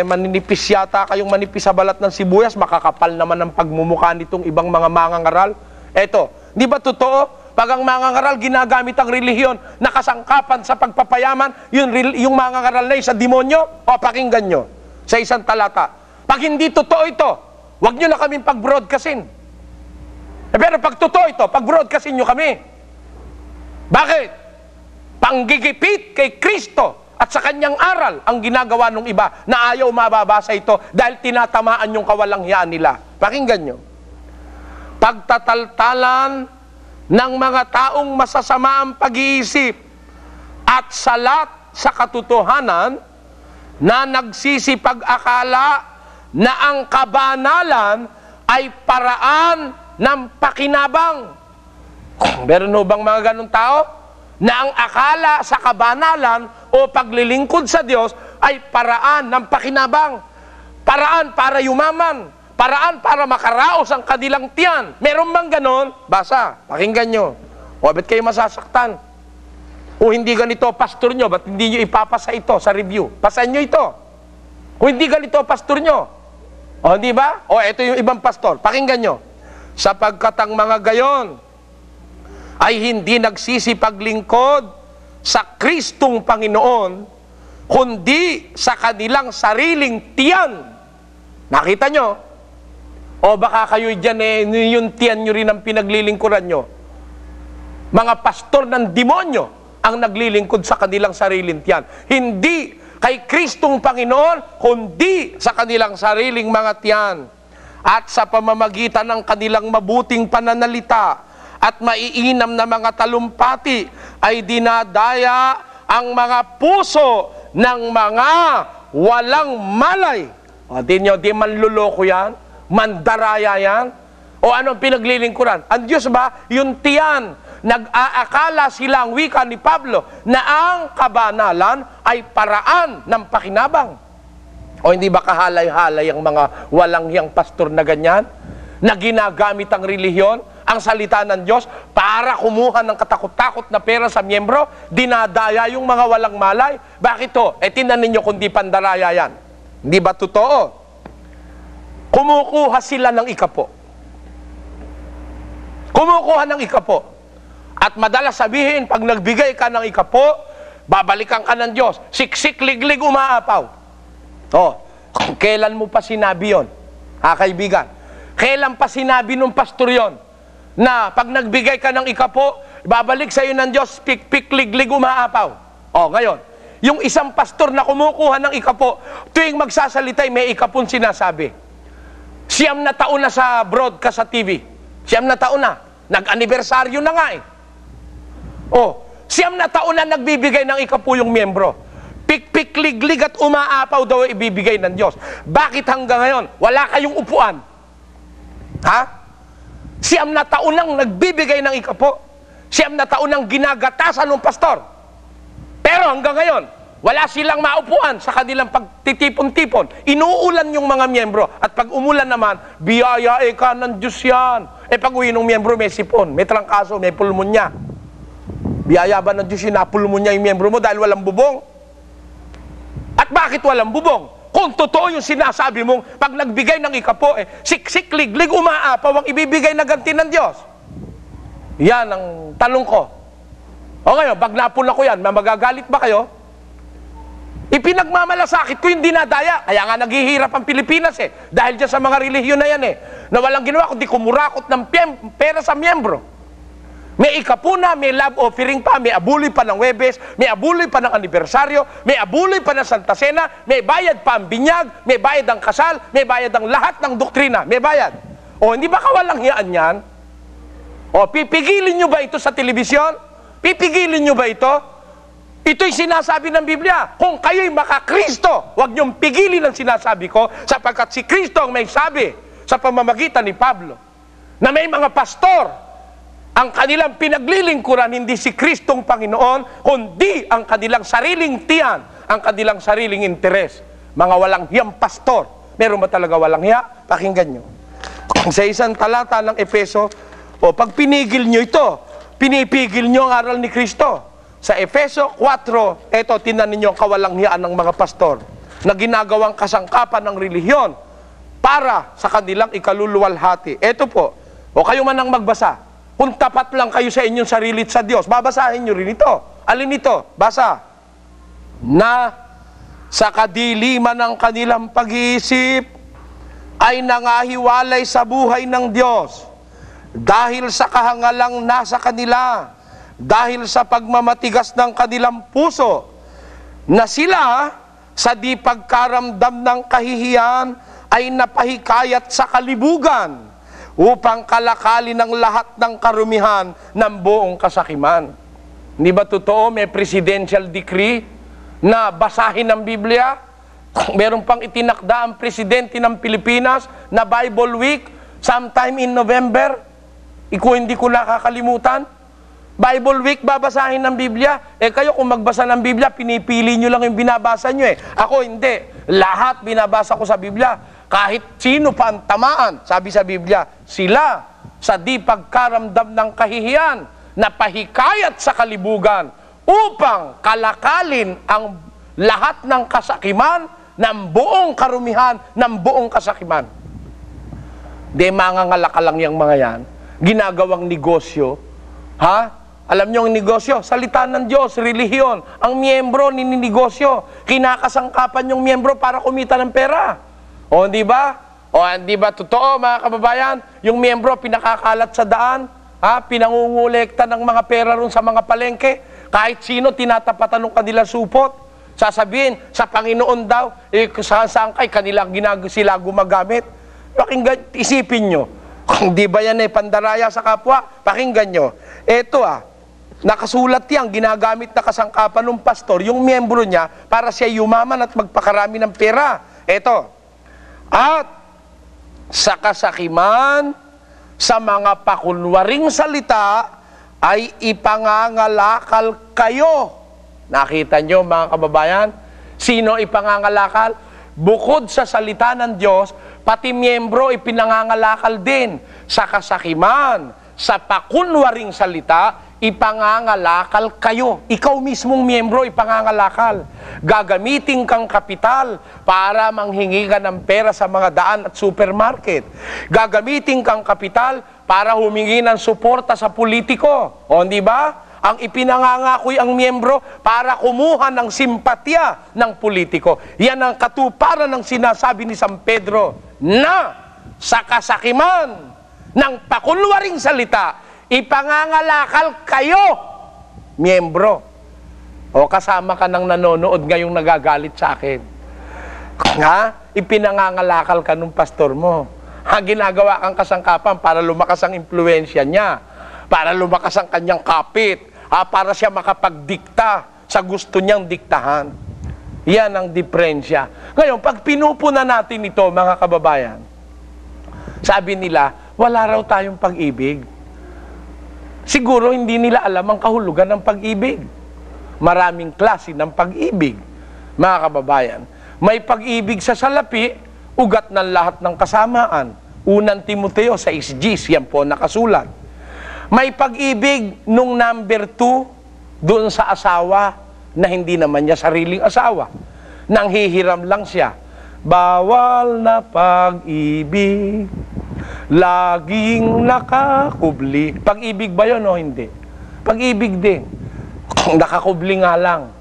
maninipis yata kayong manipis sa balat ng sibuyas, makakapal naman ang pagmumukha nitong ibang mga mangangaral. Eto, di ba totoo? Pag ang mangangaral ginagamit ang relihiyon na kasangkapan sa pagpapayaman, yung mangangaral na sa demonyo, o pakinggan nyo sa isang talata. Pag hindi totoo ito, wag nyo na kaming pag-broadcastin. Pero pag totoo ito, pag-broadcastin nyo kami. Bakit? Panggigipit kay Kristo at sa kanyang aral ang ginagawa ng iba na ayaw mababasa ito dahil tinatamaan yung kawalanghiyaan nila. Pakinggan nyo. Pagtataltalan ng mga taong masasama ang pag-iisip at salat sa katotohanan na nagsisipag-akala na ang kabanalan ay paraan ng pakinabang. Meron ho bang mga ganun tao? Na ang akala sa kabanalan o paglilingkod sa Diyos ay paraan ng pakinabang. Paraan para yumaman. Paraan para makaraos ang kanilang tiyan. Meron bang ganon? Basa, pakinggan nyo. O, ba't kayo masasaktan? O hindi ganito, pastor nyo, ba't hindi nyo ipapasa ito sa review? Pasahan nyo ito. Kung hindi ganito, pastor nyo. O, hindi ba? O, ito yung ibang pastor. Pakinggan nyo. Sapagkat ang mga gayon ay hindi nagsisipaglingkod sa Kristong Panginoon, kundi sa kanilang sariling tiyan. Nakita nyo? O baka kayo dyan yung tiyan nyo rin ang pinaglilingkuran nyo. Mga pastor ng demonyo ang naglilingkod sa kanilang sariling tiyan. Hindi kay Kristong Panginoon, kundi sa kanilang sariling mga tiyan. At sa pamamagitan ng kanilang mabuting pananalita at maiinam na mga talumpati ay dinadaya ang mga puso ng mga walang malay. O, di manluloko yan? Mandaraya yan? O anong pinaglilingkuran? Ang Diyos ba? Yung tiyan. Nag-aakala silang wika ni Pablo na ang kabanalan ay paraan ng pakinabang. O hindi ba kahalay-halay ang mga walang hiyang pastor na ganyan? Na ginagamit ang relihiyon, ang salita ng Diyos, para kumuha ng katakot-takot na pera sa miyembro, dinadaya yung mga walang malay. Bakit to? Tinan ninyo kung di pandaraya yan. Hindi ba totoo? Kumukuha sila ng ikapo. Kumukuha ng ikapo. At madalas sabihin, pag nagbigay ka ng ikapo, babalikan ka ng Diyos. Siksik, liglig, umaapaw. O, kailan mo pa sinabi yon? Ha, kaibigan? Kailan pa sinabi nung pastor yon? Na pag nagbigay ka ng ikapo, babalik sa iyo ng Diyos, pik-pik, liglig, umaapaw. O, ngayon, yung isang pastor na kumukuha ng ikapo, tuwing magsasalitay, may ikapon sinasabi. 9 na taon na sa broadcast sa TV. 9 na taon na. Nag-anibersaryo na nga eh. O, 9 na taon na nagbibigay ng ikapo yung miyembro. Pik-pik, liglig at umaapaw daw ibibigay ng Diyos. Bakit hanggang ngayon? Wala kayong upuan. Ha? 9 na taon nang nagbibigay ng ikapo. 9 na taon nang ginagatasan ng pastor. Pero hanggang ngayon, wala silang maupuan sa kanilang pagtitipon-tipon. Inuulan yung mga miyembro. At pag umulan naman, biyaya ka ng Diyos yan. Pag uwi ng miyembro, may sipon, may trangkaso, may pulmonya. Biyaya ba ng Diyos yun, napulmonya yung miyembro mo dahil walang bubong? At bakit walang bubong? Kung totoo yung sinasabi mong, pag nagbigay ng ikapo, siksik, liglig, umaapaw ang ibibigay na ganti ng Diyos. Yan ang tanong ko. O ngayon, pag napuna ko yan, magagalit ba kayo? Ipinagmamalasakit ko yung dinadaya. Kaya nga naghihirap ang Pilipinas dahil dyan sa mga relihiyon na yan na walang ginawa kundi kumurakot ng pera sa miyembro. May ikapuna, may love offering pa, may abuloy pa ng Webes, may abuloy pa ng anibersaryo, may abuloy pa ng Santa Cena, may bayad pa ang binyag, may bayad ang kasal, may bayad ang lahat ng doktrina, may bayad. O, hindi ba kawalang hiyaan yan? O, pipigilin nyo ba ito sa telebisyon? Pipigilin nyo ba ito? Ito'y sinasabi ng Biblia. Kung kayo'y makakristo, huwag niyong pigilin ang sinasabi ko, sapagkat si Kristo ang may sabi sa pamamagitan ni Pablo, na may mga pastor, ang kanilang pinaglilingkuran hindi si Kristong Panginoon, kundi ang kanilang sariling tiyan, ang kanilang sariling interes. Mga walang hiyang pastor. Meron ba talaga walang hiya? Pakinggan nyo. Sa isang talata ng Efeso, pag pinigil nyo ito, pinipigil nyo ang aral ni Kristo. Sa Efeso 4, eto, tinan ninyo ang kawalang hiyaan ng mga pastor na ginagawang kasangkapan ng relihiyon para sa kanilang ikaluluwalhati. Eto po, kayo man ang magbasa. Kung tapat lang kayo sa inyong sarili at sa Diyos, babasahin nyo rin ito. Alin ito? Basa. Na sa kadiliman ng kanilang pag-iisip ay nangahiwalay sa buhay ng Diyos dahil sa kahangalang nasa kanila, dahil sa pagmamatigas ng kanilang puso, na sila sa di pagkaramdam ng kahihiyan ay napahikayat sa kalibugan upang kalakalin ng lahat ng karumihan ng buong kasakiman. Hindi ba totoo may presidential decree na basahin ng Biblia? Meron pang itinakda ang presidente ng Pilipinas na Bible Week sometime in November. Hindi ko nakakalimutan. Bible Week, babasahin ng Biblia. Kayo kung magbasa ng Biblia, pinipili nyo lang yung binabasa nyo Ako hindi. Lahat binabasa ko sa Biblia. Kahit sino pa ang tamaan, sabi sa Biblia, sila sa di pagkaramdam ng kahihiyan, na pahikayat sa kalibugan upang kalakalin ang lahat ng kasakiman ng buong karumihan, ng buong kasakiman. Di mangangalaka lang yung mga yan. Ginagawang negosyo. Alam nyo ang negosyo? Salita ng Diyos, relihiyon. Ang miyembro nininegosyo. Kinakasangkapan yung miyembro para kumita ng pera. Di ba? Di ba totoo, mga kababayan? Yung miyembro pinakakalat sa daan, pinangungulekta ng mga pera ron sa mga palengke. Kahit sino tinatapatan ng kanilang supot. Sasabihin, sa Panginoon daw, saan kay kanilang sila gumagamit. Pakinggan, isipin nyo. Kung di ba yan pandaraya sa kapwa, pakinggan nyo. Eto nakasulat yan, ginagamit na kasangkapan ng pastor, yung miyembro niya, para siya yumaman at magpakarami ng pera. Eto, at sa kasakiman, sa mga pakunwaring salita, ay ipangangalakal kayo. Nakita nyo, mga kababayan? Sino ipangangalakal? Bukod sa salita ng Diyos, pati miyembro ipinangangalakal din. Sa kasakiman, sa pakunwaring salita, ipangangalakal kayo. Ikaw mismong miyembro ipangangalakal. Gagamitin kang kapital para manghingi ka ng pera sa mga daan at supermarket. Gagamitin kang kapital para humingi ng suporta sa politiko. Di ba? Ang ipinangangakoy ang miyembro para kumuha ng simpatya ng politiko. Yan ang katuparan ng sinasabi ni San Pedro na sa kasakiman ng pakunwaring salita, ipangangalakal kayo, miyembro. Kasama ka ng nanonood ngayong nagagalit sa akin. Ipinangangalakal ka ng pastor mo. Ginagawa kang kasangkapan para lumakas ang impluensya niya, para lumakas ang kanyang kapit, para siya makapagdikta sa gusto niyang diktahan. Yan ang diferensya. Ngayon, pag pinupuna natin ito, mga kababayan, sabi nila, wala raw tayong pag-ibig. Siguro hindi nila alam ang kahulugan ng pag-ibig. Maraming klase ng pag-ibig, mga kababayan. May pag-ibig sa salapi, ugat ng lahat ng kasamaan. Unang Timoteo 6:10, yan po nakasulat. May pag-ibig nung number 2, doon sa asawa na hindi naman niya sariling asawa. Nanghihiram lang siya. bawal na pag-ibig, laging nakakubli. Pag-ibig ba yun o hindi? Pag-ibig din. Nakakubli nga lang.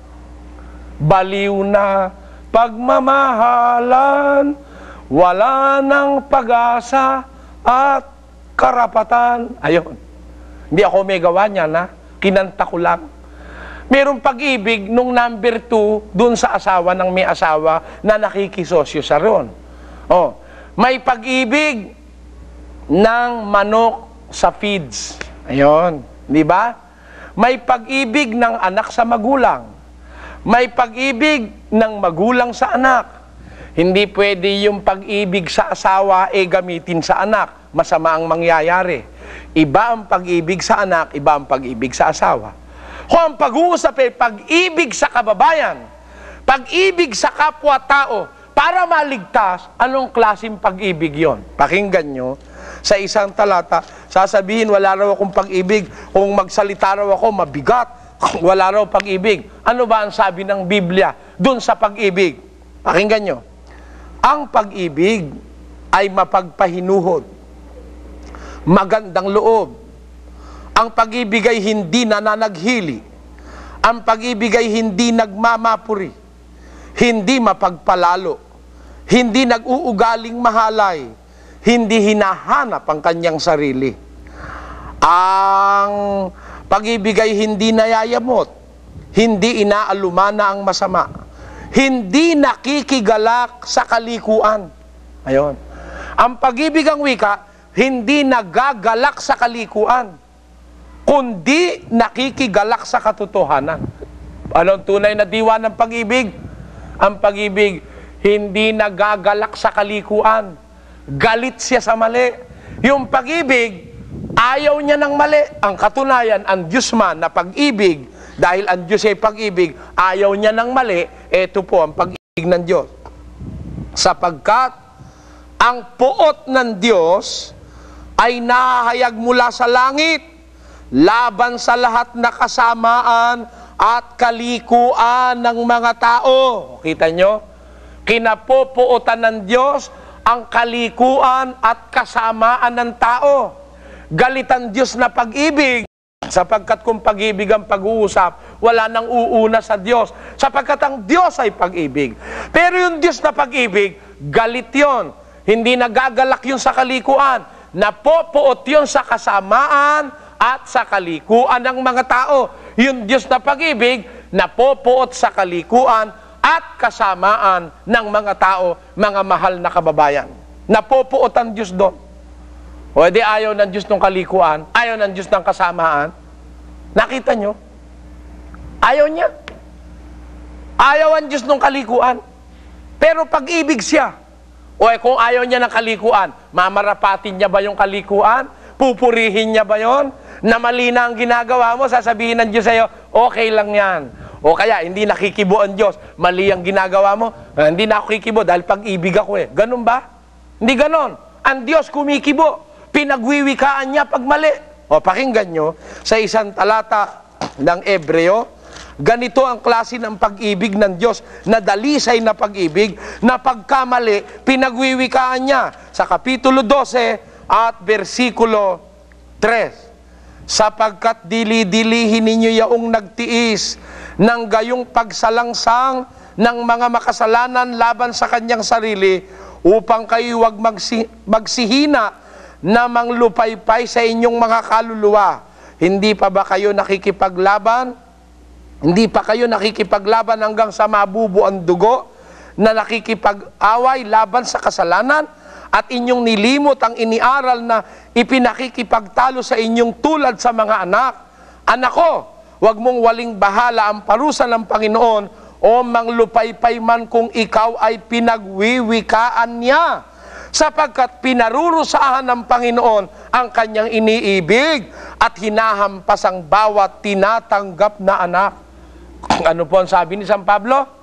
Baliw na pagmamahalan, wala nang pag-asa at karapatan. Ayun. Hindi ako may gawa niya na. Kinanta ko lang. Merong pag-ibig nung number 2 dun sa asawa ng may asawa na nakikisosyo sa ron. Oh, may pag-ibig ng manok sa feeds. Ayun, di ba? May pag-ibig ng anak sa magulang. May pag-ibig ng magulang sa anak. Hindi pwede yung pag-ibig sa asawa gamitin sa anak. Masama ang mangyayari. Iba ang pag-ibig sa anak, iba ang pag-ibig sa asawa. Kung ang pag-uusap pag-ibig sa kababayan, pag-ibig sa kapwa-tao, para maligtas, anong klaseng pag-ibig yon? Pakinggan nyo, sa isang talata, sasabihin, wala raw akong pag-ibig, kung magsalita raw ako, mabigat, wala raw pag-ibig. Ano ba ang sabi ng Biblia dun sa pag-ibig? Pakinggan nyo, ang pag-ibig ay mapagpahinuhod, magandang loob. Ang pag-ibig ay hindi nananaghili. Ang pag-ibig ay hindi nagmamapuri. Hindi mapagpalalo. Hindi nag-uugaling mahalay. Hindi hinahanap ang kanyang sarili. Ang pag-ibig ay hindi nayayamot. Hindi inaalumana ang masama. Hindi nakikigalak sa kalikuan. Ayon. Ang pag-ibig ang wika, hindi nagagalak sa kalikuan, kundi nakikigalak sa katotohanan. Anong tunay na diwa ng pag-ibig? Ang pag-ibig, hindi nagagalak sa kalikuan. Galit siya sa mali. Yung pag-ibig, ayaw niya ng mali. Ang katunayan, ang Diyos man na pag-ibig, dahil ang Diyos ay pag-ibig, ayaw niya ng mali, ito po ang pag-ibig ng Diyos. Sapagkat, ang puot ng Diyos ay nahahayag mula sa langit, laban sa lahat na kasamaan at kalikuan ng mga tao. Kita nyo? Kinapupuotan ng Diyos ang kalikuan at kasamaan ng tao. Galit ang Diyos na pag-ibig, sapagkat kung pag-ibig ang pag-uusap, wala nang uuna sa Diyos, sapagkat ang Diyos ay pag-ibig. Pero yung Diyos na pag-ibig, galit yon. Hindi nagagalak yun sa kalikuan. Napupuot yun sa kasamaan at sa kalikuan ng mga tao. Yung Diyos na pag-ibig, napupuot sa kalikuan at kasamaan ng mga tao, mga mahal na kababayan. Napupuot ang Diyos doon. O edi ayaw ng Diyos ng kalikuan, ayaw ng Diyos ng kasamaan. Nakita nyo? Ayaw niya. Ayaw ang Diyos ng kalikuan. Pero pag-ibig siya. O kung ayaw niya ng kalikuan, mamarapatin niya ba yung kalikuan? Pupurihin niya ba yon? Na mali na ang ginagawa mo, sasabihin ng Diyos sa'yo, okay lang yan. O kaya, hindi nakikibo ang Diyos, mali ang ginagawa mo, hindi na ako kikibo dahil pag-ibig ako eh. Ganun ba? Hindi ganon. Ang Diyos kumikibo, pinagwiwikaan niya pag mali. O pakinggan nyo, sa isang talata ng Ebreo, ganito ang klase ng pag-ibig ng Diyos, na dalisay na pag-ibig, na pagkamali, pinagwiwikaan niya. Sa Kapitulo 12 at versikulo 3. Sapagkat dili-dilihin ninyo yaong nagtiis ng gayong pagsalangsang ng mga makasalanan laban sa kanyang sarili, upang kayo huwag magsihina na manglupaypay sa inyong mga kaluluwa. Hindi pa ba kayo nakikipaglaban? Hindi pa kayo nakikipaglaban hanggang sa mabubo ang dugo na nakikipag-away laban sa kasalanan? At inyong nilimot ang iniaral na ipinakikipagtalo sa inyong tulad sa mga anak. Anak ko, huwag mong waling bahala ang parusa ng Panginoon o manglupaypay man kung ikaw ay pinagwiwikaan niya. Sapagkat pinarurusahan ng Panginoon ang kanyang iniibig at hinahampas ang bawat tinatanggap na anak. Ano po ang sabi ni San Pablo?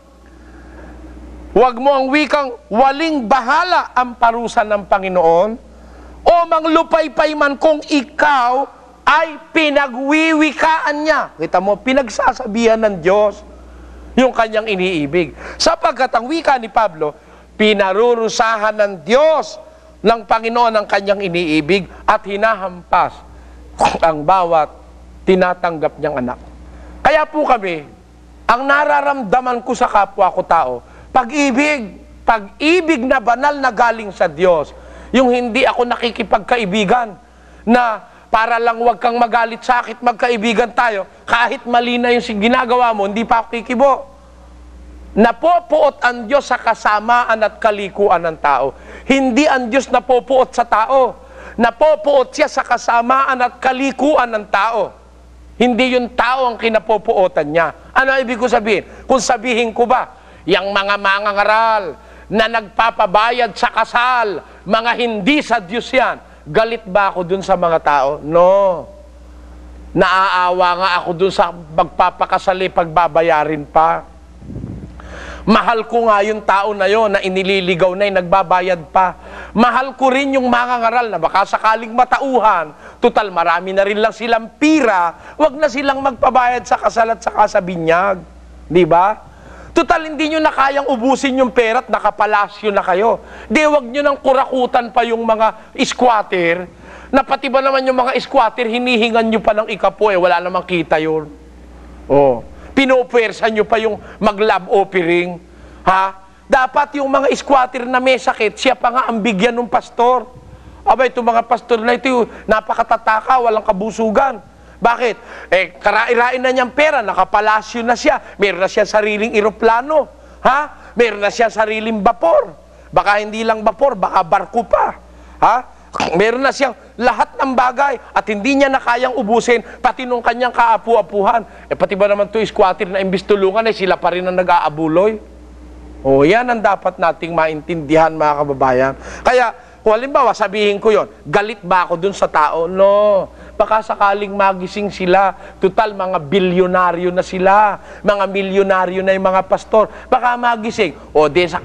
Huwag mo ang wikang waling bahala ang parusa ng Panginoon o manglupaypay man kung ikaw ay pinagwiwikaan niya. Kita mo, pinagsasabihan ng Diyos yung kanyang iniibig. Sapagkat ang wika ni Pablo, pinarurusahan ng Diyos ng Panginoon ang kanyang iniibig at hinahampas ang bawat tinatanggap niyang anak. Kaya po kami, ang nararamdaman ko sa kapwa ko tao, pag-ibig na banal na galing sa Diyos, yung hindi ako nakikipagkaibigan, na para lang wag kang magalit sa akin, magkaibigan tayo, kahit mali na yung ginagawa mo, hindi pa ako kikibo. Napopuot ang Diyos sa kasamaan at kalikuan ng tao. Hindi ang Diyos napopuot sa tao. Napopuot siya sa kasamaan at kalikuan ng tao. Hindi yung tao ang kinapopuotan niya. Ano ibig ko sabihin? Kung sabihin ko ba, yung mga mangangaral na nagpapabayad sa kasal, mga hindi sa Diyos yan, galit ba ako dun sa mga tao? No. Naaawa nga ako dun sa magpapakasali, pagbabayarin pa. Mahal ko nga yung tao na yon na inililigaw na nagbabayad pa. Mahal ko rin yung mangangaral na baka sakaling matauhan. Total, marami na rin lang silang pira. Wag na silang magpabayad sa kasal at saka sa binyag. Di ba? Total, hindi nyo na kayang ubusin yung pera at nakapalasyo na kayo. Di, wag nyo nang kurakutan pa yung mga squatter. Na pati ba naman yung mga squatter, hinihingan nyo pa ng ikapo wala namang kita yun. Oh. Pinupwersa nyo pa yung mag-love offering. Ha? Dapat yung mga squatter na may sakit, siya pa nga ang bigyan ng pastor. Aba, itong mga pastor na ito, napakatataka, walang kabusugan. Bakit? Karairain na niyang pera, nakapalasyo na siya, meron na siya sariling eroplano. Ha? Meron na siya sariling vapor. Baka hindi lang vapor, baka barko pa. Ha? Meron na siyang lahat ng bagay at hindi niya na kayang ubusin pati nung kanyang kaapu-apuhan. Pati ba naman ito squatter na imbis tulungan sila pa rin ang nag-aabuloy? O yan ang dapat nating maintindihan, mga kababayan. Kaya kung halimbawa sabihin ko yon, galit ba ako dun sa tao? No. Baka sakaling magising sila, total mga bilyonaryo na sila, mga milyonaryo na yung mga pastor. Baka magising,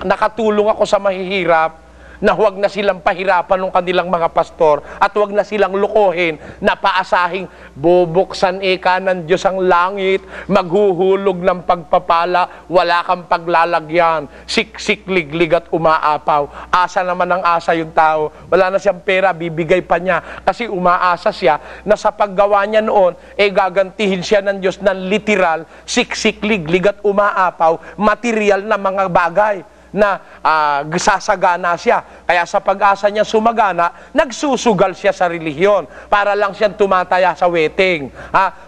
nakatulong ako sa mahihirap, na huwag na silang pahirapan ng kanilang mga pastor at huwag na silang lukohin na paasahing bubuksan ng Diyos ang langit, maghuhulog ng pagpapala, wala kang paglalagyan, siksik, liglig at umaapaw. Asa naman ang asa yung tao. Wala na siyang pera, bibigay pa niya kasi umaasa siya na sa paggawa niya noon, gagantihin siya ng Diyos ng literal, siksik, liglig at umaapaw, material na mga bagay na sasagana siya. Kaya sa pag-asa niya sumagana, nagsusugal siya sa relihiyon para lang siyang tumataya sa wedding.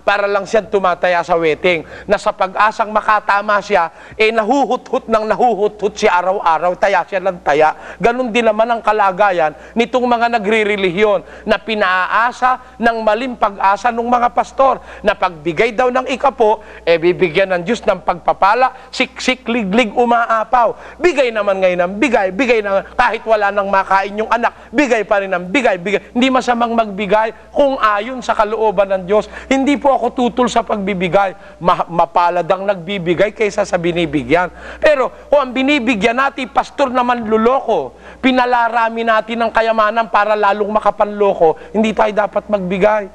Para lang siyang tumataya sa wedding. Na sa pag-asang makatama siya, nahuhut-hut siya araw-araw, taya siya lang taya. Ganon din naman ang kalagayan nitong mga nagre-relihiyon na pinaasa ng maling pag-asa ng mga pastor na pagbigay daw ng ikapo, bibigyan ng Diyos ng pagpapala, siksik, liglig, umaapaw. Bigay naman ngayon ng bigay na kahit wala nang makain yung anak, bigay pa rin ng bigay. Hindi masamang magbigay kung ayon sa kalooban ng Diyos. Hindi po ako tutol sa pagbibigay. Mapalad ang nagbibigay kaysa sa binibigyan. Pero kung ang binibigyan natin, pastor naman luloko, pinalarami natin ng kayamanan para lalong makapanloko, hindi tayo dapat magbigay.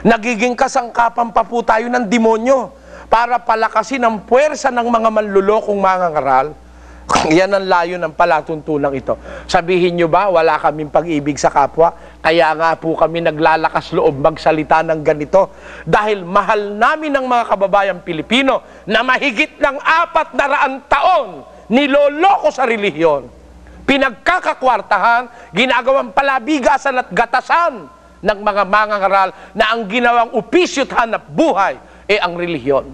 Nagiging kasangkapan pa po tayo ng demonyo para palakasin ang puwersa ng mga manlulokong mangangaral. Yan ang layo ng palatuntunang ito. Sabihin nyo ba, wala kaming pag-ibig sa kapwa? Kaya nga po kami naglalakas loob magsalita ng ganito. Dahil mahal namin ang mga kababayang Pilipino na mahigit ng 400 taon niloloko sa relihiyon. Pinagkakakwartahan, ginagawang palabigasan at gatasan ng mga mangangaral na ang ginawang opisyo at hanap buhay ang relihiyon.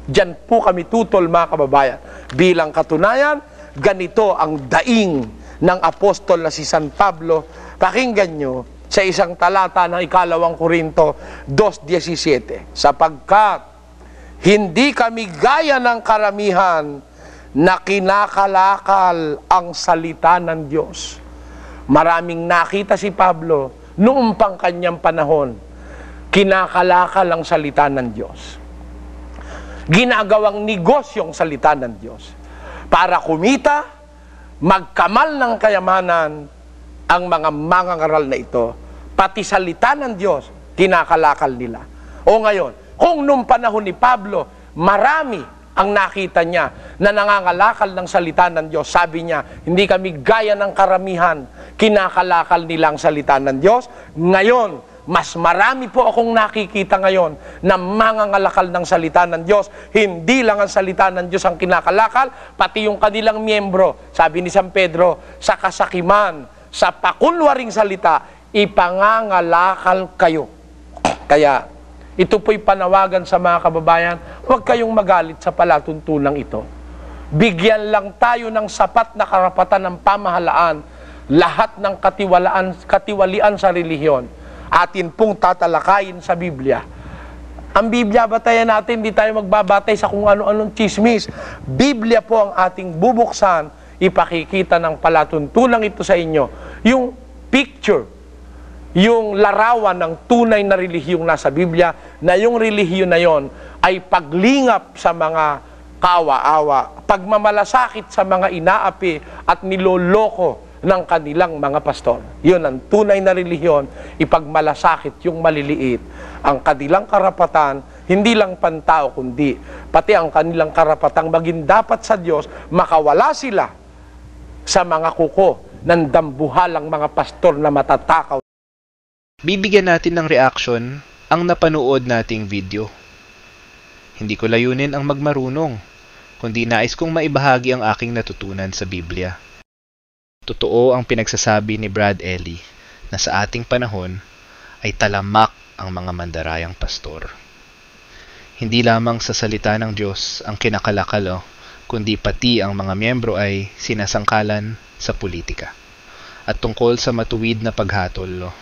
Diyan po kami tutol, mga kababayan. Bilang katunayan, ganito ang daing ng apostol na si San Pablo. Pakinggan nyo sa isang talata ng 2 Korinto 2:17. Sapagkat hindi kami gaya ng karamihan na kinakalakal ang salita ng Diyos. Maraming nakita si Pablo noong pang kanyang panahon, kinakalakal ang salita ng Diyos. Ginagawang negosyo ang salita ng Diyos. Para kumita, magkamal ng kayamanan ang mga mangangaral na ito. Pati salita ng Diyos, kinakalakal nila. O ngayon, kung nung panahon ni Pablo, marami ang nakita niya na nangangalakal ng salita ng Diyos. Sabi niya, hindi kami gaya ng karamihan, kinakalakal nilang salita ng Diyos. Ngayon, mas marami po akong nakikita ngayon na mangangalakal ng salita ng Diyos. Hindi lang ang salita ng Diyos ang kinakalakal, pati yung kanilang miyembro. Sabi ni San Pedro, sa kasakiman, sa pakunwaring salita, ipangangalakal kayo. Kaya, ito po'y panawagan sa mga kababayan, huwag kayong magalit sa palatuntunang ito. Bigyan lang tayo ng sapat na karapatan ng pamahalaan, lahat ng katiwalian sa relihiyon, atin pong tatalakayin sa Biblia. Ang Biblia, batayan natin, hindi tayo magbabatay sa kung ano-anong chismis. Biblia po ang ating bubuksan, ipakikita ng palatuntunang ito sa inyo. Yung picture, yung larawan ng tunay na relihiyong nasa Biblia, na yung relihiyon na yon ay paglingap sa mga kaawa-awa, pagmamalasakit sa mga inaapi at niloloko ng kanilang mga pastor. Yun ang tunay na relihiyon, ipagmalasakit yung maliliit. Ang kanilang karapatan, hindi lang pantao, kundi pati ang kanilang karapatang maging dapat sa Diyos, makawala sila sa mga kuko ng dambuhalang mga pastor na matatakaw. Bibigyan natin ng reaction ang napanood nating video. Hindi ko layunin ang magmarunong, kundi nais kong maibahagi ang aking natutunan sa Biblia. Totoo ang pinagsasabi ni Brad Ellie na sa ating panahon ay talamak ang mga mandarayang pastor. Hindi lamang sa salita ng Diyos ang kinakalakal, kundi pati ang mga miyembro ay sinasangkalan sa politika at tungkol sa matuwid na paghatol.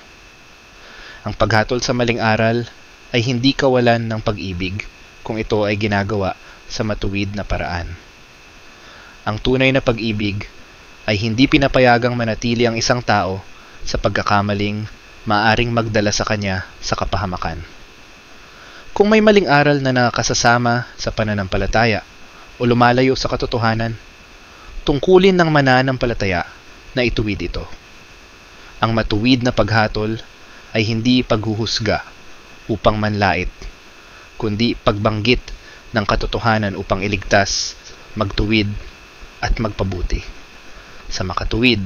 Ang paghatol sa maling aral ay hindi kawalan ng pag-ibig kung ito ay ginagawa sa matuwid na paraan. Ang tunay na pag-ibig ay hindi pinapayagang manatili ang isang tao sa pagkakamaling maaring magdala sa kanya sa kapahamakan. Kung may maling aral na nakakasasama sa pananampalataya o lumalayo sa katotohanan, tungkulin ng mananampalataya na ituwid ito. Ang matuwid na paghatol ay hindi paghuhusga upang manlait, kundi pagbanggit ng katotohanan upang iligtas, magtuwid at magpabuti. Sa makatuwid,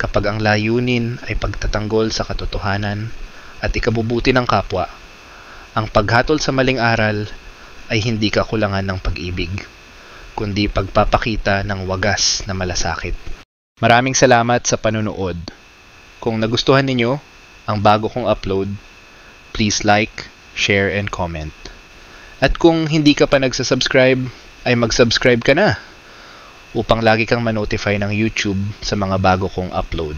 kapag ang layunin ay pagtatanggol sa katotohanan at ikabubuti ng kapwa, ang paghatol sa maling aral ay hindi kakulangan ng pag-ibig, kundi pagpapakita ng wagas na malasakit. Maraming salamat sa panonood. Kung nagustuhan ninyo ang bago kong upload, please like, share, and comment. At kung hindi ka pa nagsasubscribe, ay mag-subscribe ka na upang lagi kang ma-notify ng YouTube sa mga bago kong upload.